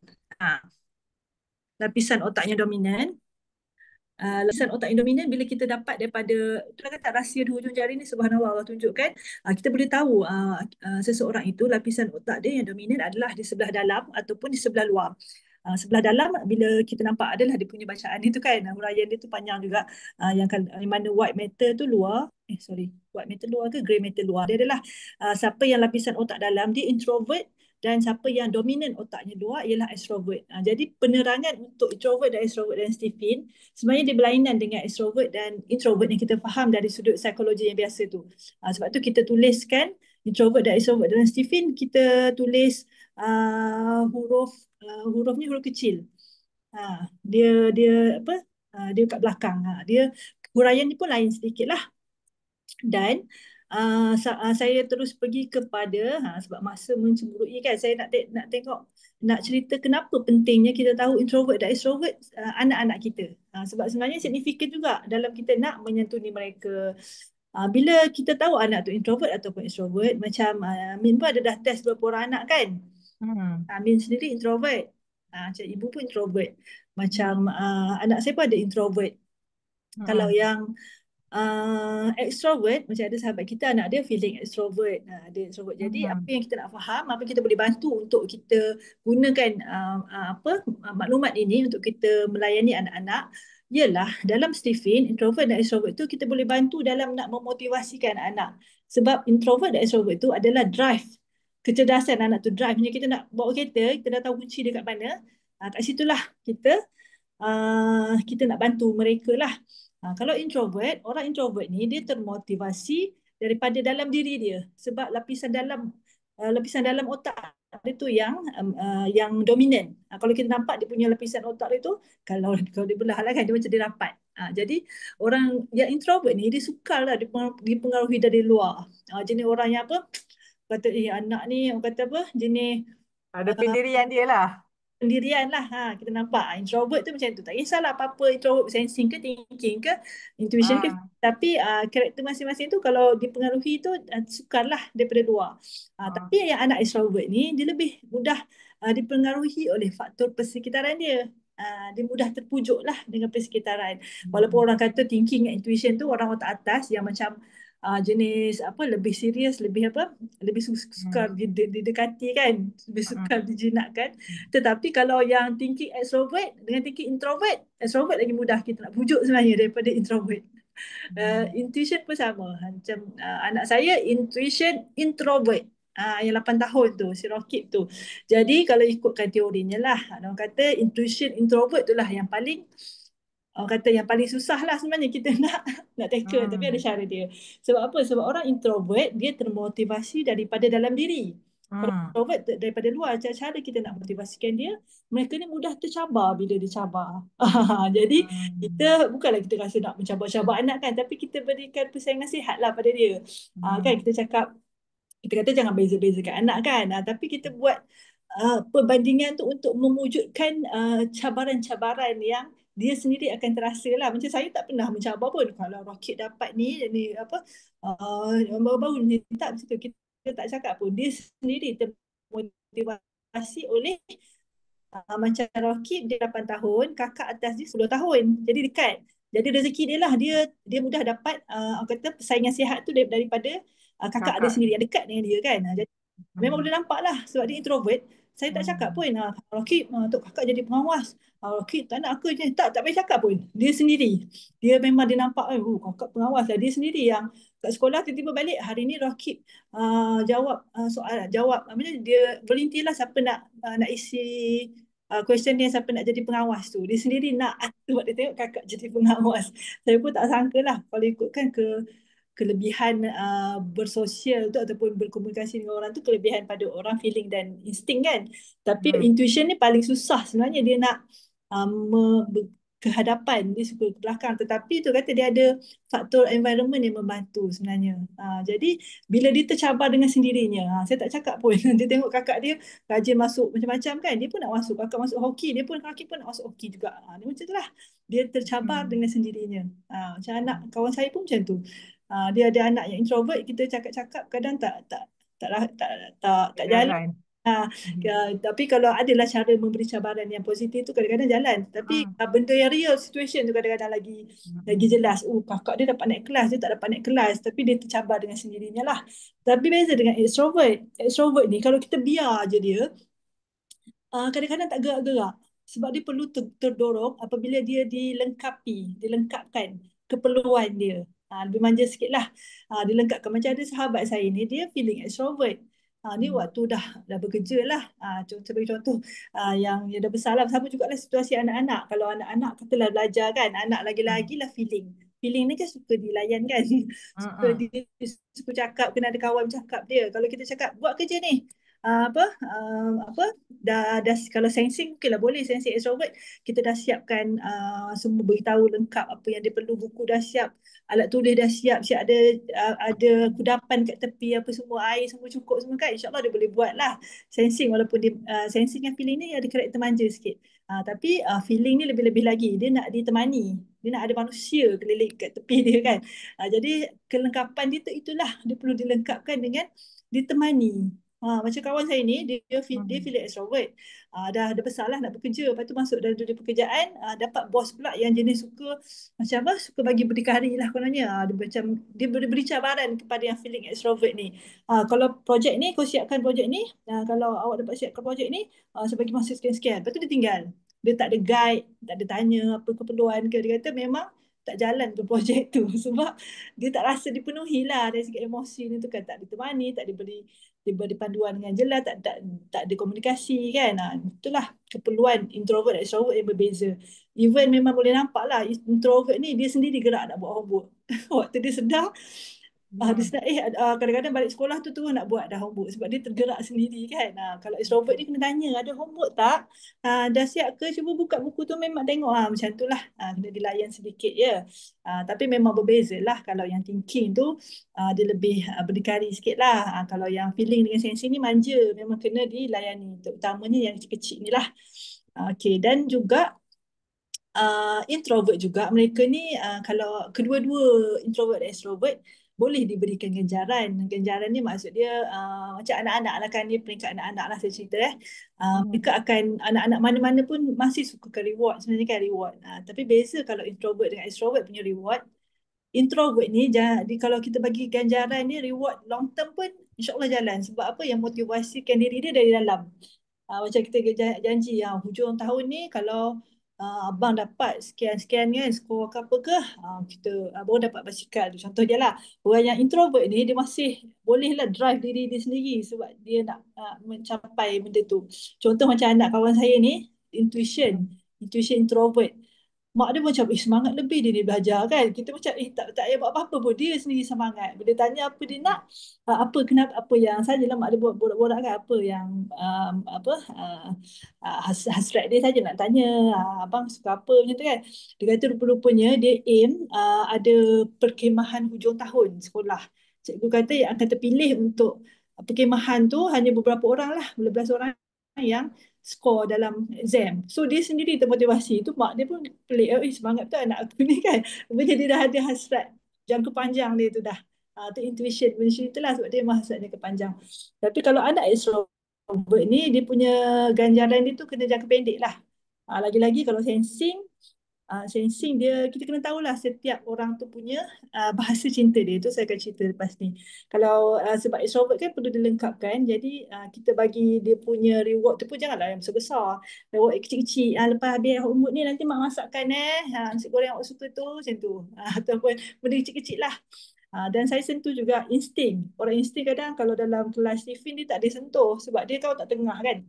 Lapisan otak yang dominan. Lapisan otak yang dominan bila kita dapat daripada, itulah kata rahsia di hujung jari ni, subhanallah, Allah tunjukkan, kita boleh tahu seseorang itu lapisan otak dia yang dominan adalah di sebelah dalam ataupun di sebelah luar. Sebelah dalam bila kita nampak adalah dia punya bacaan itu kan, huraian dia tu panjang juga, yang mana white matter tu luar, white matter luar ke grey matter luar, dia adalah siapa yang lapisan otak dalam dia introvert, dan siapa yang dominan otaknya luar ialah extrovert. Jadi penerangan untuk introvert dan extrovert dan Stephen sebenarnya dia berlainan dengan extrovert dan introvert yang kita faham dari sudut psikologi yang biasa tu. Sebab tu kita tuliskan introvert dan extrovert dalam Stephen, kita tulis hurufnya huruf kecil. Dia apa? Dia kat belakang. Dia huraian ni pun lain sedikit lah. Dan saya terus pergi kepada sebab masa mencemburui kan, saya nak tengok, nak cerita kenapa pentingnya kita tahu introvert dan extrovert anak-anak kita. Sebab sebenarnya signifikan juga dalam kita nak menyantuni mereka. Bila kita tahu anak tu introvert ataupun extrovert, macam Min pun ada dah test beberapa orang anak kan. Min sendiri introvert, macam ibu pun introvert, macam anak saya pun ada introvert. Kalau yang extrovert, macam ada sahabat kita, anak dia feeling extrovert, dia extrovert. Jadi apa yang kita nak faham, apa yang kita boleh bantu untuk kita gunakan maklumat ini untuk kita melayani anak-anak, ialah dalam Stephen, introvert dan extrovert tu kita boleh bantu dalam nak memotivasikan anak. Sebab introvert dan extrovert tu adalah drive, kecerdasan anak tu drive. Kita nak bawa kereta, kita dah tahu kunci dia kat mana, kat situlah kita nak bantu mereka lah. Kalau introvert, orang introvert ni dia termotivasi daripada dalam diri dia, sebab lapisan dalam otak dia tu yang dominan. Kalau kita nampak dia punya lapisan otak dia tu, kalau dia belah lah kan, dia macam dia rapat. Jadi orang yang introvert ni dia sukarlah dipengaruhi dari luar. Jenis orang yang apa, kata anak ni orang kata apa, jenis ada pendirian dia lah. Pendirian lah. Kita nampak introvert tu macam tu. Tak kisahlah apa-apa introvert, sensing ke, thinking ke, intuition ke. Tapi karakter masing-masing tu kalau dipengaruhi tu sukarlah daripada luar. Tapi yang anak extrovert ni dia lebih mudah dipengaruhi oleh faktor persekitaran dia. Dia mudah terpujuk lah dengan persekitaran. Walaupun orang kata thinking dan intuition tu orang otak atas yang macam jenis apa lebih serius, lebih apa, lebih suka didekati kan, lebih suka dijinakkan. Tetapi kalau yang thinking extrovert dengan thinking introvert, extrovert lagi mudah kita nak pujuk sebenarnya daripada introvert. Intuition pun sama. Macam anak saya intuition introvert. Yang 8 tahun tu, si Rokib tu. Jadi kalau ikutkan teorinya lah, orang kata intuition introvert tu lah yang paling, orang kata yang paling susah lah sebenarnya kita nak tackle. Tapi ada cara dia. Sebab apa? Sebab orang introvert dia termotivasi daripada dalam diri. Kalau introvert daripada luar, cara kita nak motivasikan dia, mereka ni mudah tercabar bila dicabar. Jadi kita bukanlah kita rasa nak mencabar-cabar anak kan, tapi kita berikan persaingan sihat lah pada dia. Kan kita cakap, kita kata jangan beza-bezakan anak kan, tapi kita buat perbandingan tu untuk memwujudkan cabaran-cabaran yang dia sendiri akan terasa lah. Macam saya tak pernah mencabar pun. Kalau Rocket dapat ni apa, baru-baru ni tak macam tu. Kita tak cakap pun. Dia sendiri termotivasi oleh macam Rocket dia 8 tahun, kakak atas dia 10 tahun. Jadi dekat. Jadi rezeki dia lah. Dia mudah dapat kata persaingan sihat tu daripada kakak dia sendiri yang dekat dengan dia kan. Jadi memang boleh nampak lah sebab dia introvert. Saya tak cakap pun, Rocky, untuk kakak jadi pengawas. Rocky, tak nak aku je. Tak payah cakap pun. Dia sendiri. Dia memang dia nampak, kakak pengawas lah. Dia sendiri yang kat sekolah tiba-tiba balik. Hari ni Rocky jawab soalan. Jawab, dia volunteer lah siapa nak isi questionnaire, siapa nak jadi pengawas tu. Dia sendiri nak sebab dia tengok kakak jadi pengawas. Saya pun tak sangka lah kalau ikutkan kelebihan bersosial tu ataupun berkomunikasi dengan orang tu, kelebihan pada orang feeling dan insting kan. Tapi intuition ni paling susah sebenarnya, dia nak ke hadapan, dia suka ke belakang. Tetapi tu kata dia ada faktor environment yang membantu sebenarnya. Jadi bila dia tercabar dengan sendirinya, saya tak cakap pun, dia tengok kakak dia rajin masuk macam-macam kan, dia pun nak masuk. Kakak masuk hoki, dia pun kaki pun nak masuk hoki juga. Dia macam tu lah. Dia tercabar dengan sendirinya. Macam anak kawan saya pun macam tu. Dia ada anak yang introvert, kita cakap-cakap kadang tak jalan. Tapi kalau adalah cara memberi cabaran yang positif tu kadang-kadang jalan. Tapi benda yang real situation tu kadang-kadang lagi jelas. Kakak dia dapat naik kelas, dia tak dapat naik kelas, tapi dia tercabar dengan sendirinya lah. Tapi beza dengan extrovert. Extrovert ni kalau kita biar je dia, kadang-kadang tak gerak-gerak. Sebab dia perlu terdorong apabila dia dilengkapkan keperluan dia. Lebih manja sikit lah. Dilengkapkan. Macam ada sahabat saya ni, dia feeling extrovert. Ni waktu dah bekerja lah. Sebagai contoh, yang dah besar lah. Sama juga lah situasi anak-anak. Kalau anak-anak katalah belajar kan, anak lagi-lagi lah feeling. Feeling ni kan suka dilayan kan. Suka cakap, kena ada kawan cakap dia. Kalau kita cakap, buat kerja ni. Dah kalau sensing okeylah, boleh sensing extrovert, kita dah siapkan semua, beritahu lengkap apa yang dia perlu, buku dah siap, alat tulis dah siap ada kudapan kat tepi, apa semua, air semua cukup semua kan, insyaAllah dia boleh buat lah sensing. Walaupun dia sensing dan feeling ni ada karakter manja sikit, tapi feeling ni lebih-lebih lagi, dia nak ditemani, dia nak ada manusia keliling kat tepi dia kan. Jadi kelengkapan dia tu itulah, dia perlu dilengkapkan dengan ditemani. Macam kawan saya ni, dia feel extrovert. Dah besar lah nak bekerja. Lepas tu masuk dalam dunia pekerjaan, dapat bos pula yang jenis suka macam apa, suka bagi berdikari lah kononnya. Dia beri cabaran kepada yang feeling extrovert ni. Kalau projek ni, kau siapkan projek ni. Kalau awak dapat siapkan projek ni, saya bagi masa sekian-sekian. Lepas tu dia tinggal. Dia tak ada guide, tak ada tanya apa keperluan ke. Dia kata memang tak jalan ke projek tu sebab dia tak rasa dipenuhi lah dari segi emosi ni tu kan, tak ditemani, tak diberi panduan dengan jelas, tak ada komunikasi kan. Itulah keperluan introvert dan extrovert yang berbeza. Even memang boleh nampak lah introvert ni dia sendiri gerak nak buat homework. Waktu dia sedar, dia sedar kadang-kadang balik sekolah tu nak buat dah homework sebab dia tergerak sendiri kan. Kalau extrovert ni kena tanya, ada homework tak? Dah siap ke? Cuba buka buku tu, memang tengok macam tu lah. Kena dilayan sedikit ya. Tapi memang berbeza lah. Kalau yang thinking tu dia lebih berdikari sikit lah. Kalau yang feeling dengan sensing ni manja, memang kena dilayani. Terutamanya yang kecil-kecil ni lah. Okay, dan juga introvert juga, mereka ni kalau kedua-dua introvert dan extrovert boleh diberikan ganjaran. Ganjaran ni maksud dia macam anak-anak lah kan, dia peringkat anak-anak lah saya cerita mereka akan, anak-anak mana-mana pun masih suka reward sebenarnya kan, reward. Tapi beza kalau introvert dengan extrovert punya reward, introvert ni, jadi kalau kita bagi ganjaran ni, reward long term pun insyaAllah jalan. Sebab apa? Yang motivasikan diri dia dari dalam. Macam kita janji hujung tahun ni kalau abang dapat sekian-sekian kan, skor ke apa ke, kita baru dapat basikal tu. Contoh dia lah. Orang yang introvert ni dia masih bolehlah drive diri dia sendiri sebab dia nak mencapai benda tu. Contoh macam anak kawan saya ni, intuition introvert. Mak dia macam semangat lebih dia ni belajar kan. Kita macam tak payah buat apa-apa pun, dia sendiri semangat. Bila tanya apa dia nak, apa kenapa, apa yang sajalah mak dia buat borak-borak kan, apa yang apa hasrat dia saja nak tanya, abang suka apa macam tu kan. Dia kata rupa-rupanya dia aim ada perkhemahan hujung tahun sekolah. Cikgu kata yang akan terpilih untuk perkhemahan tu hanya beberapa orang lah, 15 orang yang skor dalam exam. So dia sendiri termotivasi. Tu mak dia pun pelik. Semangat tu anak aku ni kan. Rupanya dia dah ada hasrat jangka panjang dia tu dah. Tu intuition. Intuition itulah sebab dia memang hasrat jangka panjang. Tapi kalau anak extrovert ni, dia punya ganjaran dia tu kena jangka pendek lah. Lagi-lagi kalau sensing, sensing dia, kita kena tahulah setiap orang tu punya bahasa cinta dia. Itu saya akan cerita lepas ni. Kalau sebab extrovert kan perlu dilengkapkan, jadi kita bagi dia punya reward tu pun janganlah yang besar-besar. Reward kecil-kecil. Lepas habis umur ni nanti mak masakkan nasi goreng awak suka tu, macam tu. Ataupun benda kecil-kecil lah. Dan saya sentuh juga insting. Orang insting kadang kalau dalam kelas Tiffin dia tak ada sentuh sebab dia kau tak tengah kan.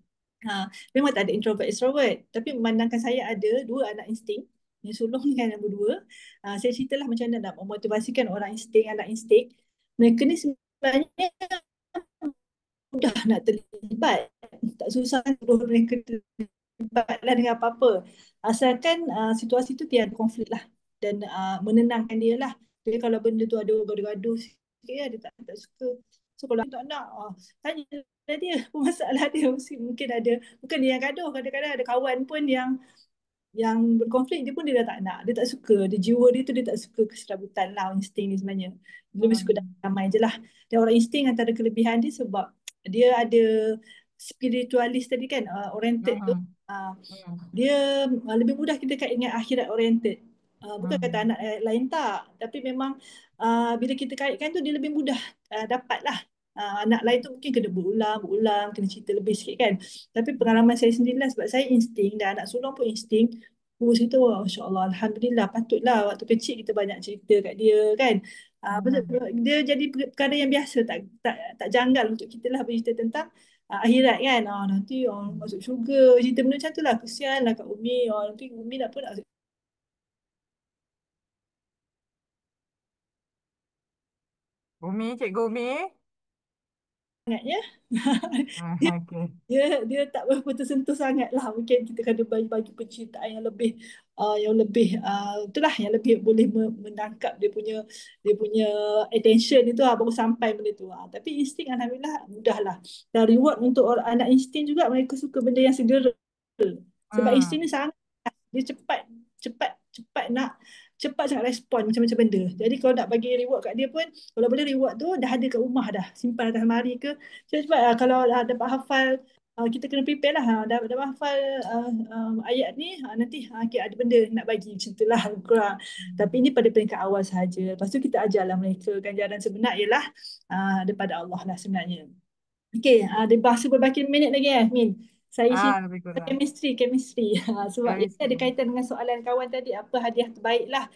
Memang tak ada introvert extrovert, tapi memandangkan saya ada dua anak insting yang sulung dengan yang berdua. Saya ceritalah macam mana nak memotivasikan orang insting, anak insting. Mereka ni sebenarnya mudah nak terlibat. Tak susah suruh mereka terlibatlah dengan apa-apa. Asalkan situasi tu tiada konflik lah. Dan menenangkan dia lah. Jadi kalau benda tu ada gaduh-gaduh sikit dia tak suka. So kalau tak nak, tanya dia apa masalah dia. Mungkin ada, bukan dia yang gaduh. Kadang-kadang ada kawan pun yang berkonflik, dia pun dia dah tak nak, dia tak suka, dia jiwa dia tu dia tak suka keserabutan lah, insting ni sebenarnya dia lebih suka damai je lah. Dan orang insting antara kelebihan dia sebab dia ada spiritualis tadi kan, oriented tu, dia lebih mudah kita kait dengan akhirat oriented. Bukan kata anak lain tak, tapi memang bila kita kaitkan tu dia lebih mudah dapat lah. Anak lain tu mungkin kena berulang, kena cerita lebih sikit kan. Tapi pengalaman saya sendirilah sebab saya insting dan anak sulung pun insting. Cerita, wah, Masya Allah, Alhamdulillah, patutlah waktu kecil kita banyak cerita kat dia kan. Dia jadi perkara yang biasa, tak janggal untuk kita lah bercerita tentang akhirat kan. Nanti masuk syurga, cerita benda macam tu lah. Kesian lah Kak Umi. Nanti Umi nak pun nak Umi, Cikgu Umi. sangatnya. Okay. Dia tak berapa tersentuh sangat lah. Mungkin kita kena bagi penceritaan yang lebih itulah yang lebih boleh menangkap dia punya attention itu baru sampai benda tu. Tapi insting alhamdulillah mudah lah. Dan reward untuk orang anak insting juga, mereka suka benda yang segera. Sebab insting ni sangat, dia cepat cepat cepat nak cepat sangat respon macam-macam benda. Jadi kalau nak bagi reward kat dia pun, kalau boleh reward tu dah ada kat rumah dah, simpan atas lemari ke. Cepat-cepat kalau dapat hafal, kita kena prepare lah. Dapat hafal ayat ni, nanti okay, ada benda nak bagi macam tu lah kurang. Tapi ini pada peringkat awal sahaja. Lepas tu kita ajarlah mereka ganjaran sebenar ialah daripada Allah lah sebenarnya. Okey, ada bahasa berbaki minit lagi Min. Saya Lebih cerita kurang. chemistry. Sebab ini ada kaitan dengan soalan kawan tadi, apa hadiah terbaik lah,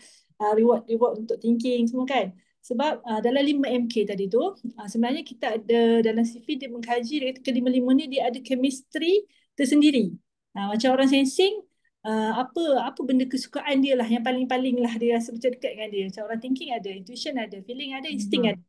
reward untuk thinking semua kan. Sebab dalam 5MK tadi tu, sebenarnya kita ada dalam CV dia mengkaji, dia kata ke-5-5 ni dia ada chemistry tersendiri. Macam orang sensing, apa benda kesukaan dia lah, yang paling-paling lah dia rasa macam dekat dengan dia. Macam orang thinking ada, intuition ada, feeling ada, instinct ada.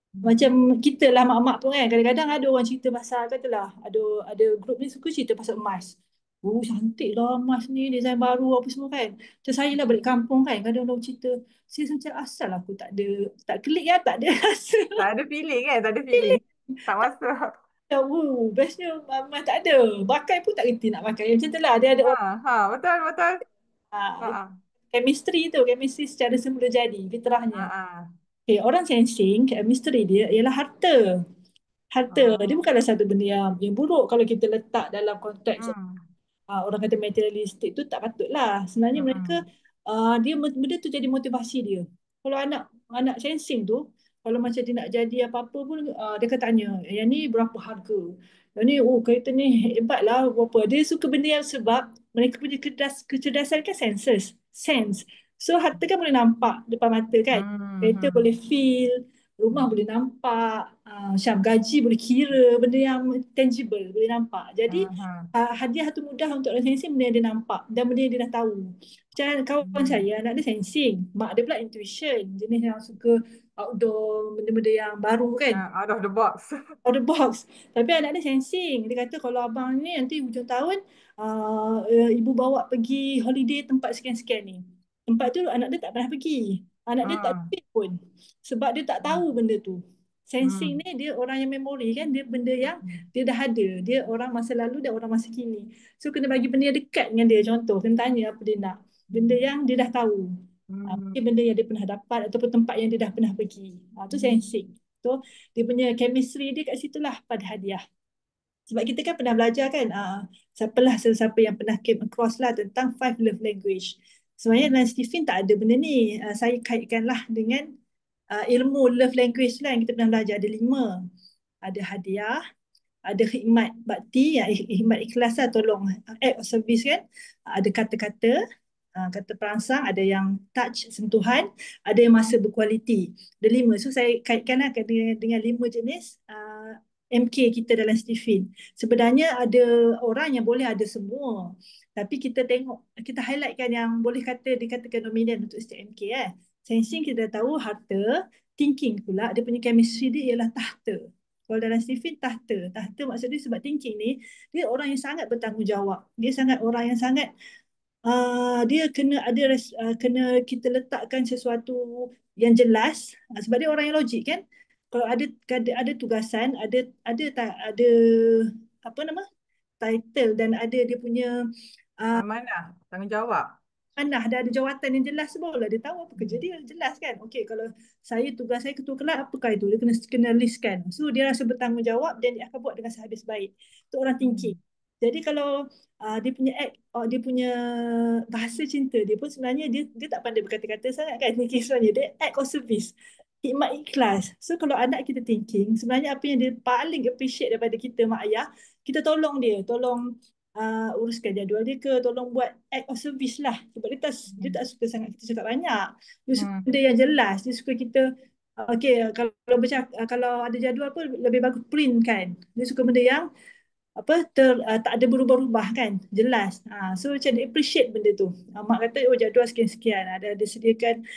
Macam kita lah mak-mak pun kan, kadang-kadang ada orang cerita pasal, katalah ada grup ni suka cerita pasal emas. Cantik lah emas ni, design baru apa semua kan. Macam saya lah balik kampung kan, kadang orang cerita, saya macam asal aku tak ada, tak klik ya, tak ada rasa. Tak ada feeling kan, tak ada feeling. Tak masuk. Bestnya emas tak ada. Pakai pun tak kerti nak pakai. Macam tu lah, dia ada orang. Betul, betul. Chemistry secara semula jadi, fitrahnya. Ha. Okay, orang sensing, chemistry dia ialah harta. Dia bukanlah satu benda yang buruk kalau kita letak dalam konteks orang kata materialistik tu, tak patutlah. Sebenarnya mereka benda tu jadi motivasi dia. Kalau anak anak sensing tu, kalau macam dia nak jadi apa-apa pun, dia akan tanya, yang ni berapa harga? Yang ni, oh kereta ni hebat lah, berapa. Dia suka benda yang sebab mereka punya kecerdasan kan sense. So harta kan boleh nampak depan mata kan. Kereta boleh feel, rumah boleh nampak, macam gaji boleh kira, benda yang tangible boleh nampak. Jadi hadiah tu mudah untuk orang sensing, benda yang dia nampak dan benda yang dia dah tahu. Macam kawan saya, anak dia sensing, mak dia pula intuition, jenis yang suka outdoor, benda-benda yang baru kan, Out of the box. out of the box. Tapi anak dia sensing, dia kata kalau abang ni nanti hujung tahun ibu bawa pergi holiday tempat sekian-sekian ni. Tempat tu anak dia tak pernah pergi, anak dia tak pergi pun, sebab dia tak tahu benda tu. Sensing ni dia orang yang memori kan, dia benda yang dia dah ada, dia orang masa lalu dan orang masa kini. So kena bagi benda yang dekat dengan dia, contoh kena tanya apa dia nak, benda yang dia dah tahu. Mungkin benda yang dia pernah dapat ataupun tempat yang dia dah pernah pergi. Tu sensing. So dia punya chemistry dia kat situlah pada hadiah. Sebab kita kan pernah belajar kan, siapa yang pernah came across lah tentang 5 love language. Sebenarnya dalam Stephen tak ada benda ni. Saya kaitkanlah dengan ilmu love language lah yang kita pernah belajar. Ada 5. Ada hadiah, ada khidmat bakti, khidmat ikhlas lah, tolong, act of service kan. Ada kata-kata, kata perangsang, ada yang touch, sentuhan, ada yang masa berkualiti. Ada 5. So saya kaitkanlah dengan 5 jenis MK kita dalam Stephen. Sebenarnya ada orang yang boleh ada semua. Tapi kita tengok, kita highlightkan yang boleh dikatakan dominan untuk setiap MK . Sensing kita dah tahu harta, thinking pula dia punya chemistry dia ialah tahta. Kalau dalam Stephen tahta maksudnya sebab thinking ni, dia orang yang sangat bertanggungjawab. Dia sangat orang yang sangat dia kena kena kita letakkan sesuatu yang jelas, sebab dia orang yang logik kan. Kalau ada tugasan, ada apa nama title dan ada dia punya Mana? Tanggungjawab. dah ada jawatan yang jelas barulah dia tahu apa kerja dia, jelas kan. Okey, kalau tugas saya ketua kelas, apakah itu, dia kena listkan. So dia rasa bertanggungjawab dan dia akan buat dengan sehabis baik. Itu orang thinking. Jadi kalau dia punya dia punya bahasa cinta dia pun sebenarnya dia tak pandai berkata-kata sangat kan. Thinking sebenarnya dia act of service, hikmat ikhlas. So kalau anak kita thinking, sebenarnya apa yang dia paling appreciate daripada kita mak ayah, kita tolong uruskan jadual dia ke, tolong buat act of service lah. Sebab dia tak suka sangat kita cakap banyak. Dia suka benda yang jelas. Dia suka kita, kalau ada jadual pun lebih bagus print kan. Dia suka benda yang tak ada berubah-ubah kan, jelas. So macam dia appreciate benda tu. Mak kata jadual sekian-sekian, ada sediakan,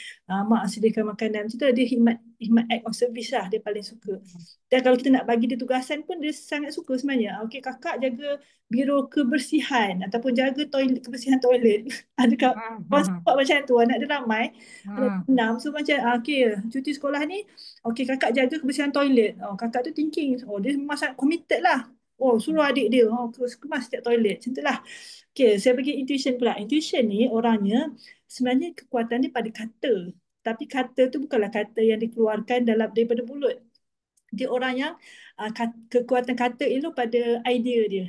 mak sediakan makanan macam tu, dia hikmat act of service lah dia paling suka. Dan kalau kita nak bagi dia tugasan pun dia sangat suka sebenarnya. Okey, kakak jaga biro kebersihan ataupun jaga kebersihan toilet. Ada kawan sebab macam tu, anak dia ramai, anak 6. So macam okey, cuti sekolah ni, okey kakak jaga kebersihan toilet. Kakak tu thinking, dia memang sangat committed lah. Suruh adik dia kemas setiap toilet. Macam itulah. Okay, saya bagi intuition pula. Intuition ni orangnya sebenarnya kekuatan dia pada kata. Tapi kata tu bukanlah kata yang dikeluarkan daripada mulut. Dia orang yang kekuatan kata itu pada idea dia.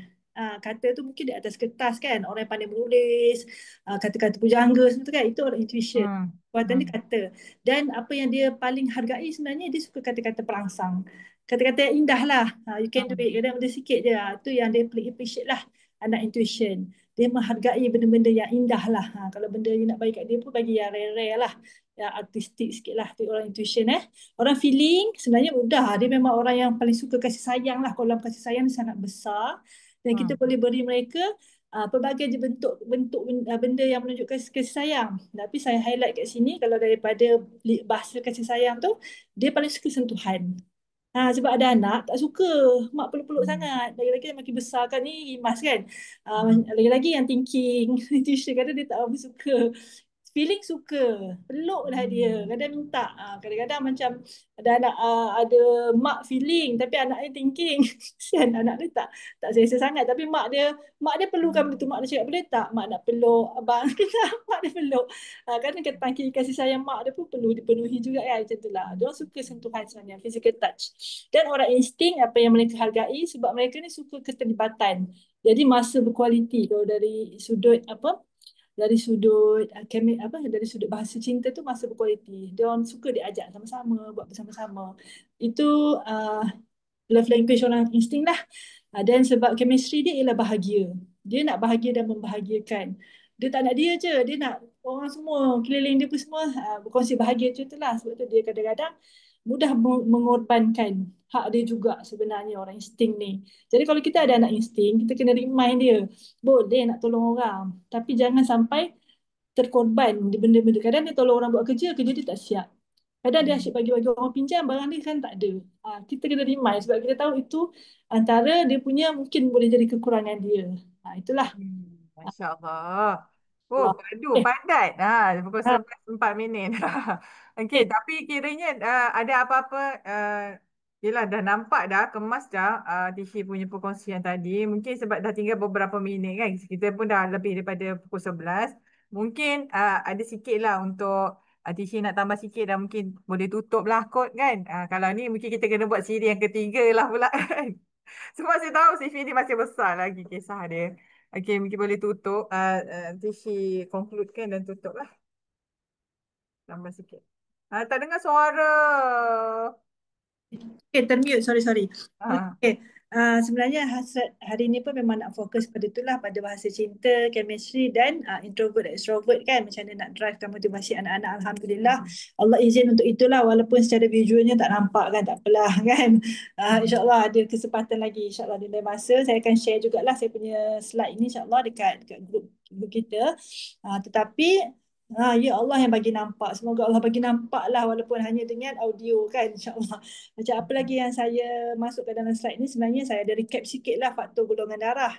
Kata tu mungkin di atas kertas kan. Orang yang pandai menulis, kata-kata pujangga semua tu kan. Itu orang intuition. Kekuatan dia kata. Dan apa yang dia paling hargai sebenarnya, dia suka kata-kata perangsang. Kata-kata yang indah lah. You can do it. Kadang benda sikit je. Itu yang dia paling appreciate lah. Anak intuition. Dia menghargai benda-benda yang indah lah. Kalau benda yang nak bagi kat dia pun bagi yang rare-rare lah. Yang artistik sikit lah. Itu orang intuition . Orang feeling sebenarnya mudah. Dia memang orang yang paling suka kasih sayang lah. Kalau kasih sayang dia sangat besar. Dan kita boleh beri mereka pelbagai je bentuk benda yang menunjukkan kasih sayang. Tapi saya highlight kat sini, kalau daripada bahasa kasih sayang tu, dia paling suka sentuhan. Sebab ada anak tak suka mak peluk-peluk sangat. Lagi-lagi yang makin besar kan ni, rimas kan. Lagi-lagi yang thinking, intuition, kadang dia tak apa suka. Feeling suka, peluk lah dia. Kadang minta. Kadang-kadang macam ada anak, ada mak feeling tapi anak dia thinking. Kesian anak dia tak selesa sangat. Tapi mak dia perlukan benda tu. Mak dia cakap, boleh tak mak nak peluk abang? Mak dia peluk. Kadang tangki kasih sayang mak dia pun perlu dipenuhi juga kan. Macam tu lah. Dia orang suka sentuhan sebenarnya, physical touch. Dan orang insting apa yang mereka hargai sebab mereka ni suka keterlibatan. Jadi masa berkualiti kalau dari sudut dari sudut dari sudut bahasa cinta tu masa berkualiti. Dia orang suka diajak sama-sama, buat bersama-sama. Itu uh, love language orang insting lah. Dan sebab chemistry dia ialah bahagia. Dia nak bahagia dan membahagiakan. Dia tak nak dia je, dia nak orang semua, keliling dia pun semua berkongsi bahagia tu lah. Sebab tu dia kadang-kadang mudah mengorbankan hak dia juga sebenarnya orang insting ni. Jadi kalau kita ada anak insting, kita kena remind dia. Boleh nak tolong orang. Tapi jangan sampai terkorban di benda-benda. Kadang dia tolong orang buat kerja, kerja dia tak siap. Kadang dia asyik bagi-bagi orang pinjam, barang dia kan tak ada. Kita kena remind sebab kita tahu itu antara dia punya mungkin boleh jadi kekurangan dia. Itulah. Masya Allah. Oh, Allah. padu, padat. Pukul Ah, 11:04. Okey, eh, tapi kiranya ada apa-apa, yelah dah nampak dah, kemas dah Tishi punya perkongsian tadi. Mungkin sebab dah tinggal beberapa minit kan. Kita pun dah lebih daripada pukul 11. Mungkin ada sikit lah untuk Tishi nak tambah sikit dan mungkin boleh tutup lah kot kan. Kalau ni mungkin kita kena buat siri yang ketiga lah pula kan. Sebab saya tahu CV ni masih besar lagi kisah dia. Okey, mungkin boleh tutup. Nanti she conclude kan dan tutup lah. Tambah sikit. Tak dengar suara. termute, sorry. Ah, Okay. Sebenarnya hasrat hari ni pun memang nak fokus pada itulah, pada bahasa cinta, chemistry dan introvert dan extrovert kan, macam mana nak drivekan motivasi anak-anak. Alhamdulillah Allah izin untuk itulah, walaupun secara visualnya tak nampak kan, tak apalah kan. InsyaAllah ada kesempatan lagi, insyaAllah di lain masa saya akan share jugalah saya punya slide ni insyaAllah dekat grup kita. Tetapi ya Allah yang bagi nampak. Semoga Allah bagi nampak lah walaupun hanya dengan audio kan, insyaAllah. Macam apa lagi yang saya masukkan dalam slide ni, sebenarnya saya ada recap sikit lah faktor golongan darah.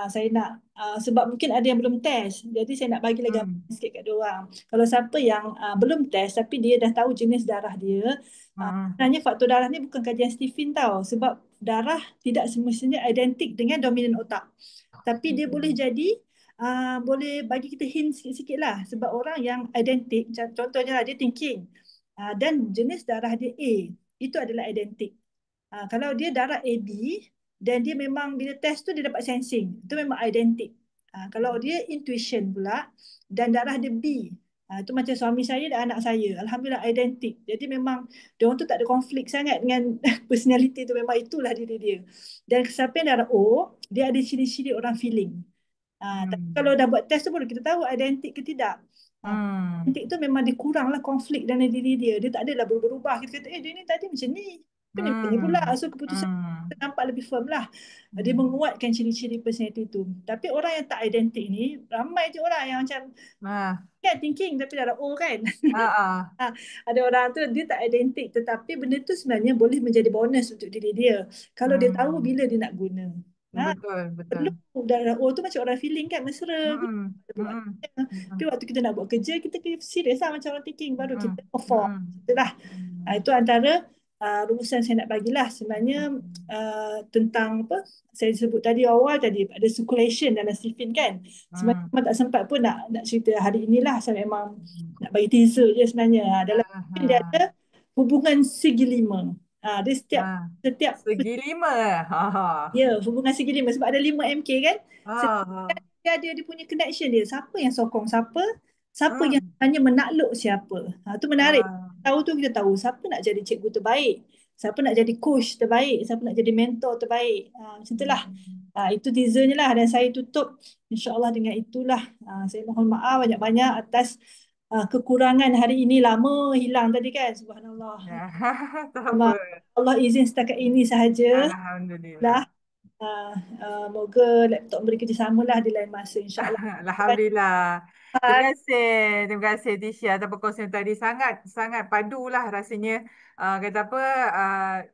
Saya nak, sebab mungkin ada yang belum test, jadi saya nak bagi lagi sikit kat dia orang. Kalau siapa yang belum test tapi dia dah tahu jenis darah dia, sebenarnya faktor darah ni bukan kajian Stephen tau. Sebab darah tidak semestinya identik dengan dominan otak. Tapi dia boleh jadi, boleh bagi kita hint sikit-sikit lah. Sebab orang yang identik, contohnya lah dia thinking, dan jenis darah dia A, itu adalah identik. Kalau dia darah AB dan dia memang bila test tu dia dapat sensing, itu memang identik. Kalau dia intuition pula dan darah dia B, itu macam suami saya dan anak saya, Alhamdulillah identik. Jadi memang dia orang tu tak ada konflik sangat dengan personality tu, memang itulah diri dia. Dan siapa yang darah O, dia ada ciri-ciri orang feeling. Tapi kalau dah buat test tu baru kita tahu identik ke tidak. Identik tu memang dia kuranglah konflik dalam diri dia. Dia tak adalah berubah-ubah. Kita kata, dia ni tadi macam ni. Kan dia ni pula. So keputusan kita nampak lebih firm lah. Dia menguatkan ciri-ciri personality tu. Tapi orang yang tak identik ni, ramai je orang yang macam kan thinking tapi darah O kan. Ada orang tu dia tak identik, tetapi benda tu sebenarnya boleh menjadi bonus untuk diri dia. Kalau dia tahu bila dia nak guna. Betul. Perlu darah O tu macam orang feeling kan, mesra. Buat. Tapi waktu kita nak buat kerja, kita kena serius lah macam orang thinking. Baru kita perform. Itulah. Itu antara rumusan saya nak bagilah. Sebenarnya tentang apa saya sebut tadi awal tadi, ada circulation dalam Stephen kan. Sebenarnya memang tak sempat pun nak cerita hari inilah. Saya memang nak bagi teaser je sebenarnya. Dalam Stephen dia ada hubungan segi lima. Dia setiap segi lima. ya, hubungan segi lima sebab ada 5 MK kan. Dia ada dia punya connection dia. Siapa yang sokong siapa, siapa yang hanya menakluk siapa. Itu menarik. Tahu tu kita tahu siapa nak jadi cikgu terbaik, siapa nak jadi coach terbaik, siapa nak jadi mentor terbaik. Macam itulah. Itu teasernya lah dan saya tutup insya-Allah dengan itulah. Saya mohon maaf banyak-banyak atas kekurangan hari ini, lama hilang tadi kan. Subhanallah. Tak apa. Allah izin setakat ini sahaja. Alhamdulillah. Moga laptop beri kerjasama lah di lain masa insyaAllah. Alhamdulillah. Terima kasih Tisha atas perkongsian tadi. Sangat padulah rasanya. Kata apa,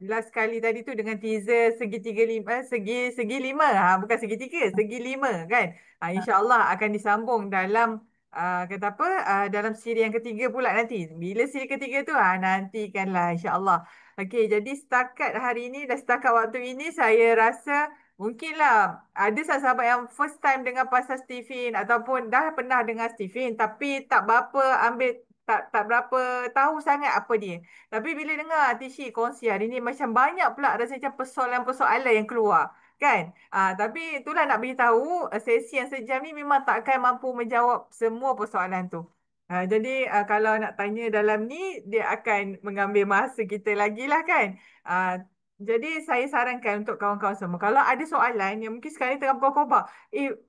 last kali tadi tu dengan teaser segitiga lima, segi lima, bukan segitiga, segi lima kan. InsyaAllah akan disambung dalam kata apa, dalam siri yang ketiga pula nanti. Bila siri ketiga tu, nantikanlah insyaAllah. Okey, jadi setakat hari ini dan setakat waktu ini saya rasa mungkinlah ada sahabat yang first time dengar pasal Stephen ataupun dah pernah dengar Stephen tapi tak berapa ambil, tak berapa tahu sangat apa dia. Tapi bila dengar Tishi kongsi hari ni macam banyak pula rasa macam persoalan-persoalan yang keluar. kan? Tapi itulah nak beritahu, sesi yang sejam ni memang takkan mampu menjawab semua persoalan tu. Jadi kalau nak tanya dalam ni, dia akan mengambil masa kita lagi lah kan. Ah, jadi saya sarankan untuk kawan-kawan semua, kalau ada soalan yang mungkin sekarang ni tengah berkobar,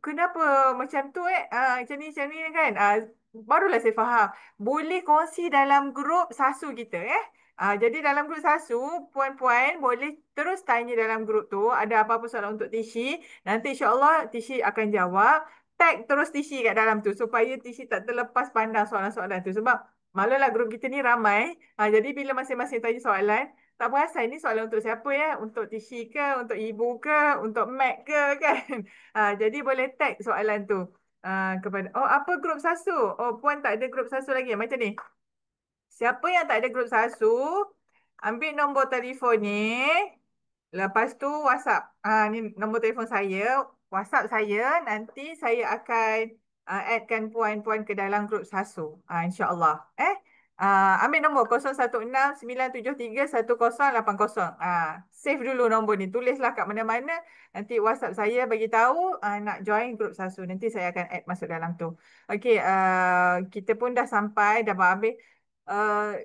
kenapa macam tu macam ni kan? Barulah saya faham. Boleh kongsi dalam grup Sasu kita jadi dalam grup Sasu, puan-puan boleh terus tanya dalam grup tu, ada apa-apa soalan untuk Tishi. Nanti insya-Allah Tishi akan jawab. Tag terus Tishi kat dalam tu supaya Tishi tak terlepas pandang soalan-soalan tu. Sebab malulah grup kita ni ramai. Jadi bila masing-masing tanya soalan, tak perasan ni soalan untuk siapa ya? Untuk Tishi ke, untuk ibu ke, untuk Mac ke kan? Jadi boleh tag soalan tu. Kepada apa grup Sasu? Oh, puan tak ada grup Sasu lagi. Macam ni. Siapa yang tak ada grup Sasu, ambil nombor telefon ni. Lepas tu WhatsApp. Ni nombor telefon saya. WhatsApp saya. Nanti saya akan addkan puan-puan ke dalam grup Sasu. InsyaAllah. Ambil nombor 0169731080. Save dulu nombor ni. Tulislah kat mana-mana. Nanti WhatsApp saya bagi tahu nak join grup Sasu. Nanti saya akan add masuk dalam tu. Okey, kita pun dah sampai, dah habis. Uh,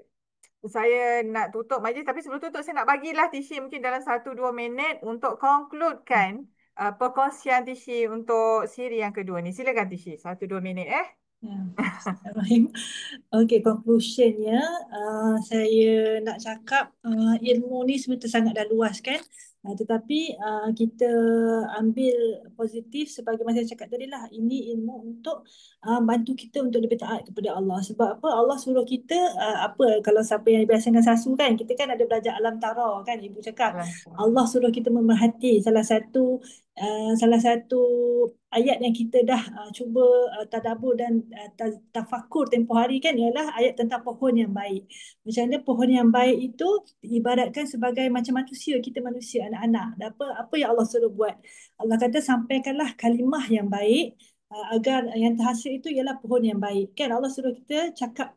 saya nak tutup majlis, tapi sebelum tutup saya nak bagilah Tishi mungkin dalam 1-2 minit untuk concludekan perkongsian Tishi untuk siri yang kedua ni. Silakan Tishi, 1-2 minit Ya, Bismillahirrahmanirrahim. Okey, conclusionnya saya nak cakap ilmu ni sebenarnya sangatlah luas kan. Tetapi kita ambil positif sebagai masa saya cakap tadi lah. Ini ilmu untuk bantu kita untuk lebih taat kepada Allah. Sebab apa? Allah suruh kita kalau siapa yang biasa dengan Sasu kan, kita kan ada belajar alam tara kan. Ibu cakap Allah suruh kita memerhati salah satu ayat yang kita dah cuba tadabbur dan tafakur tempoh hari kan ialah ayat tentang pohon yang baik. Macam mana pohon yang baik itu diibaratkan sebagai macam manusia, kita manusia anak-anak. Dan apa yang Allah suruh buat? Allah kata sampaikanlah kalimah yang baik agar yang terhasil itu ialah pohon yang baik. Kan Allah suruh kita cakap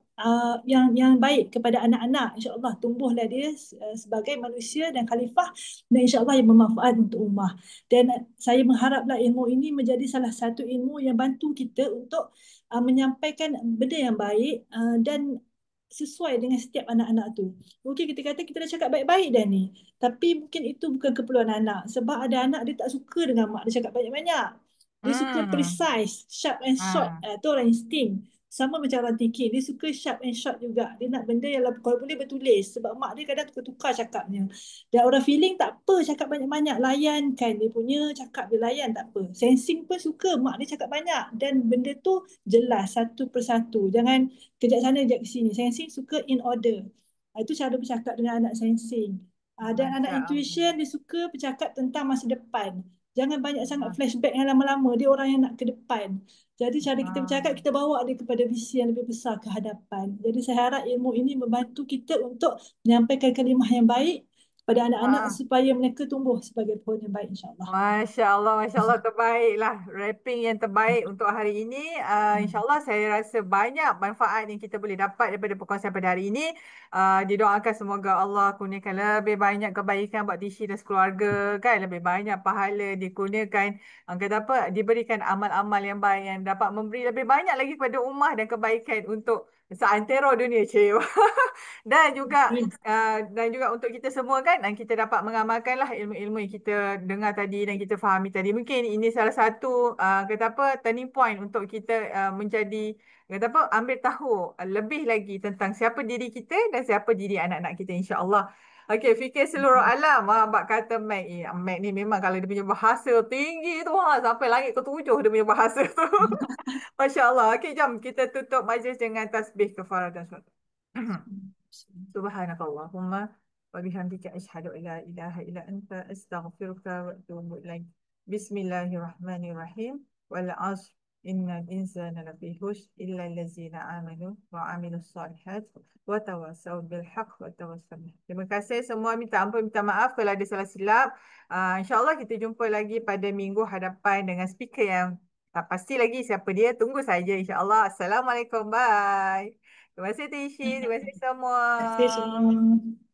yang baik kepada anak-anak. InsyaAllah tumbuhlah dia sebagai manusia dan khalifah dan insyaAllah yang bermanfaat untuk ummah. Dan saya mengharaplah ilmu ini menjadi salah satu ilmu yang bantu kita untuk menyampaikan benda yang baik dan sesuai dengan setiap anak-anak tu. Mungkin kita kata kita dah cakap baik-baik dah ni. Tapi mungkin itu bukan keperluan anak. Sebab ada anak dia tak suka dengan mak dia cakap banyak-banyak. Dia suka precise, sharp and short. Tu orang insting. Sama macam orang fikir, dia suka sharp and short juga. Dia nak benda yang kalau boleh bertulis. Sebab mak dia kadang tukar-tukar cakapnya. Dan orang feeling tak apa cakap banyak-banyak. Layankan dia punya cakap dia, layan tak apa. Sensing pun suka mak dia cakap banyak. Dan benda tu jelas satu persatu. Jangan kejap sana kejap ke sini. Sensing suka in order. Itu cara bercakap dengan anak sensing. Dan anak intuition dia suka bercakap tentang masa depan. Jangan banyak sangat flashback yang lama-lama. Dia orang yang nak ke depan. Jadi cara kita bercakap, kita bawa dia kepada visi yang lebih besar ke hadapan. Jadi saya harap ilmu ini membantu kita untuk menyampaikan kalimah yang baik pada anak-anak supaya mereka tumbuh sebagai pohon yang baik insyaAllah. Masya Allah, terbaiklah. Rapping yang terbaik untuk hari ini. InsyaAllah saya rasa banyak manfaat yang kita boleh dapat daripada perkongsian pada hari ini. Didoakan semoga Allah kurniakan lebih banyak kebaikan buat Tishi dan sekeluarga kan. Lebih banyak pahala dikurniakan. Kata apa, diberikan amal-amal yang baik yang dapat memberi lebih banyak lagi kepada ummah dan kebaikan untuk seantero dunia cik. Dan juga untuk kita semua kan, dan kita dapat mengamalkanlah ilmu-ilmu yang kita dengar tadi dan kita fahami tadi. Mungkin ini salah satu kata apa, turning point untuk kita menjadi kata apa, ambil tahu lebih lagi tentang siapa diri kita dan siapa diri anak-anak kita insya-Allah. Okey, fikir seluruh alam. Abang kata Mac, Mac ni memang kalau dia punya bahasa tinggi tu sampai langit ke-7 dia punya bahasa tu. Masya-Allah. Okey, jom kita tutup majlis dengan tasbih kafarah dan surat. Subhanakallahumma wa bihamdika asyhadu an la ilaha illa anta astaghfiruka wa atubu ilaik. Bismillahirrahmanirrahim. Wal 'ashr innal insana lafi khusr illa allazina amanu wa 'amilus solihat wa tawassaw bil haqq wa tawassaw. Terima kasih semua, minta ampun, minta maaf kalau ada salah silap. InsyaAllah kita jumpa lagi pada minggu hadapan dengan speaker yang tak pasti lagi siapa dia. Tunggu saja insyaAllah. Assalamualaikum. Bye. Terima kasih Tishi. Terima kasih semua. Terima kasih semua.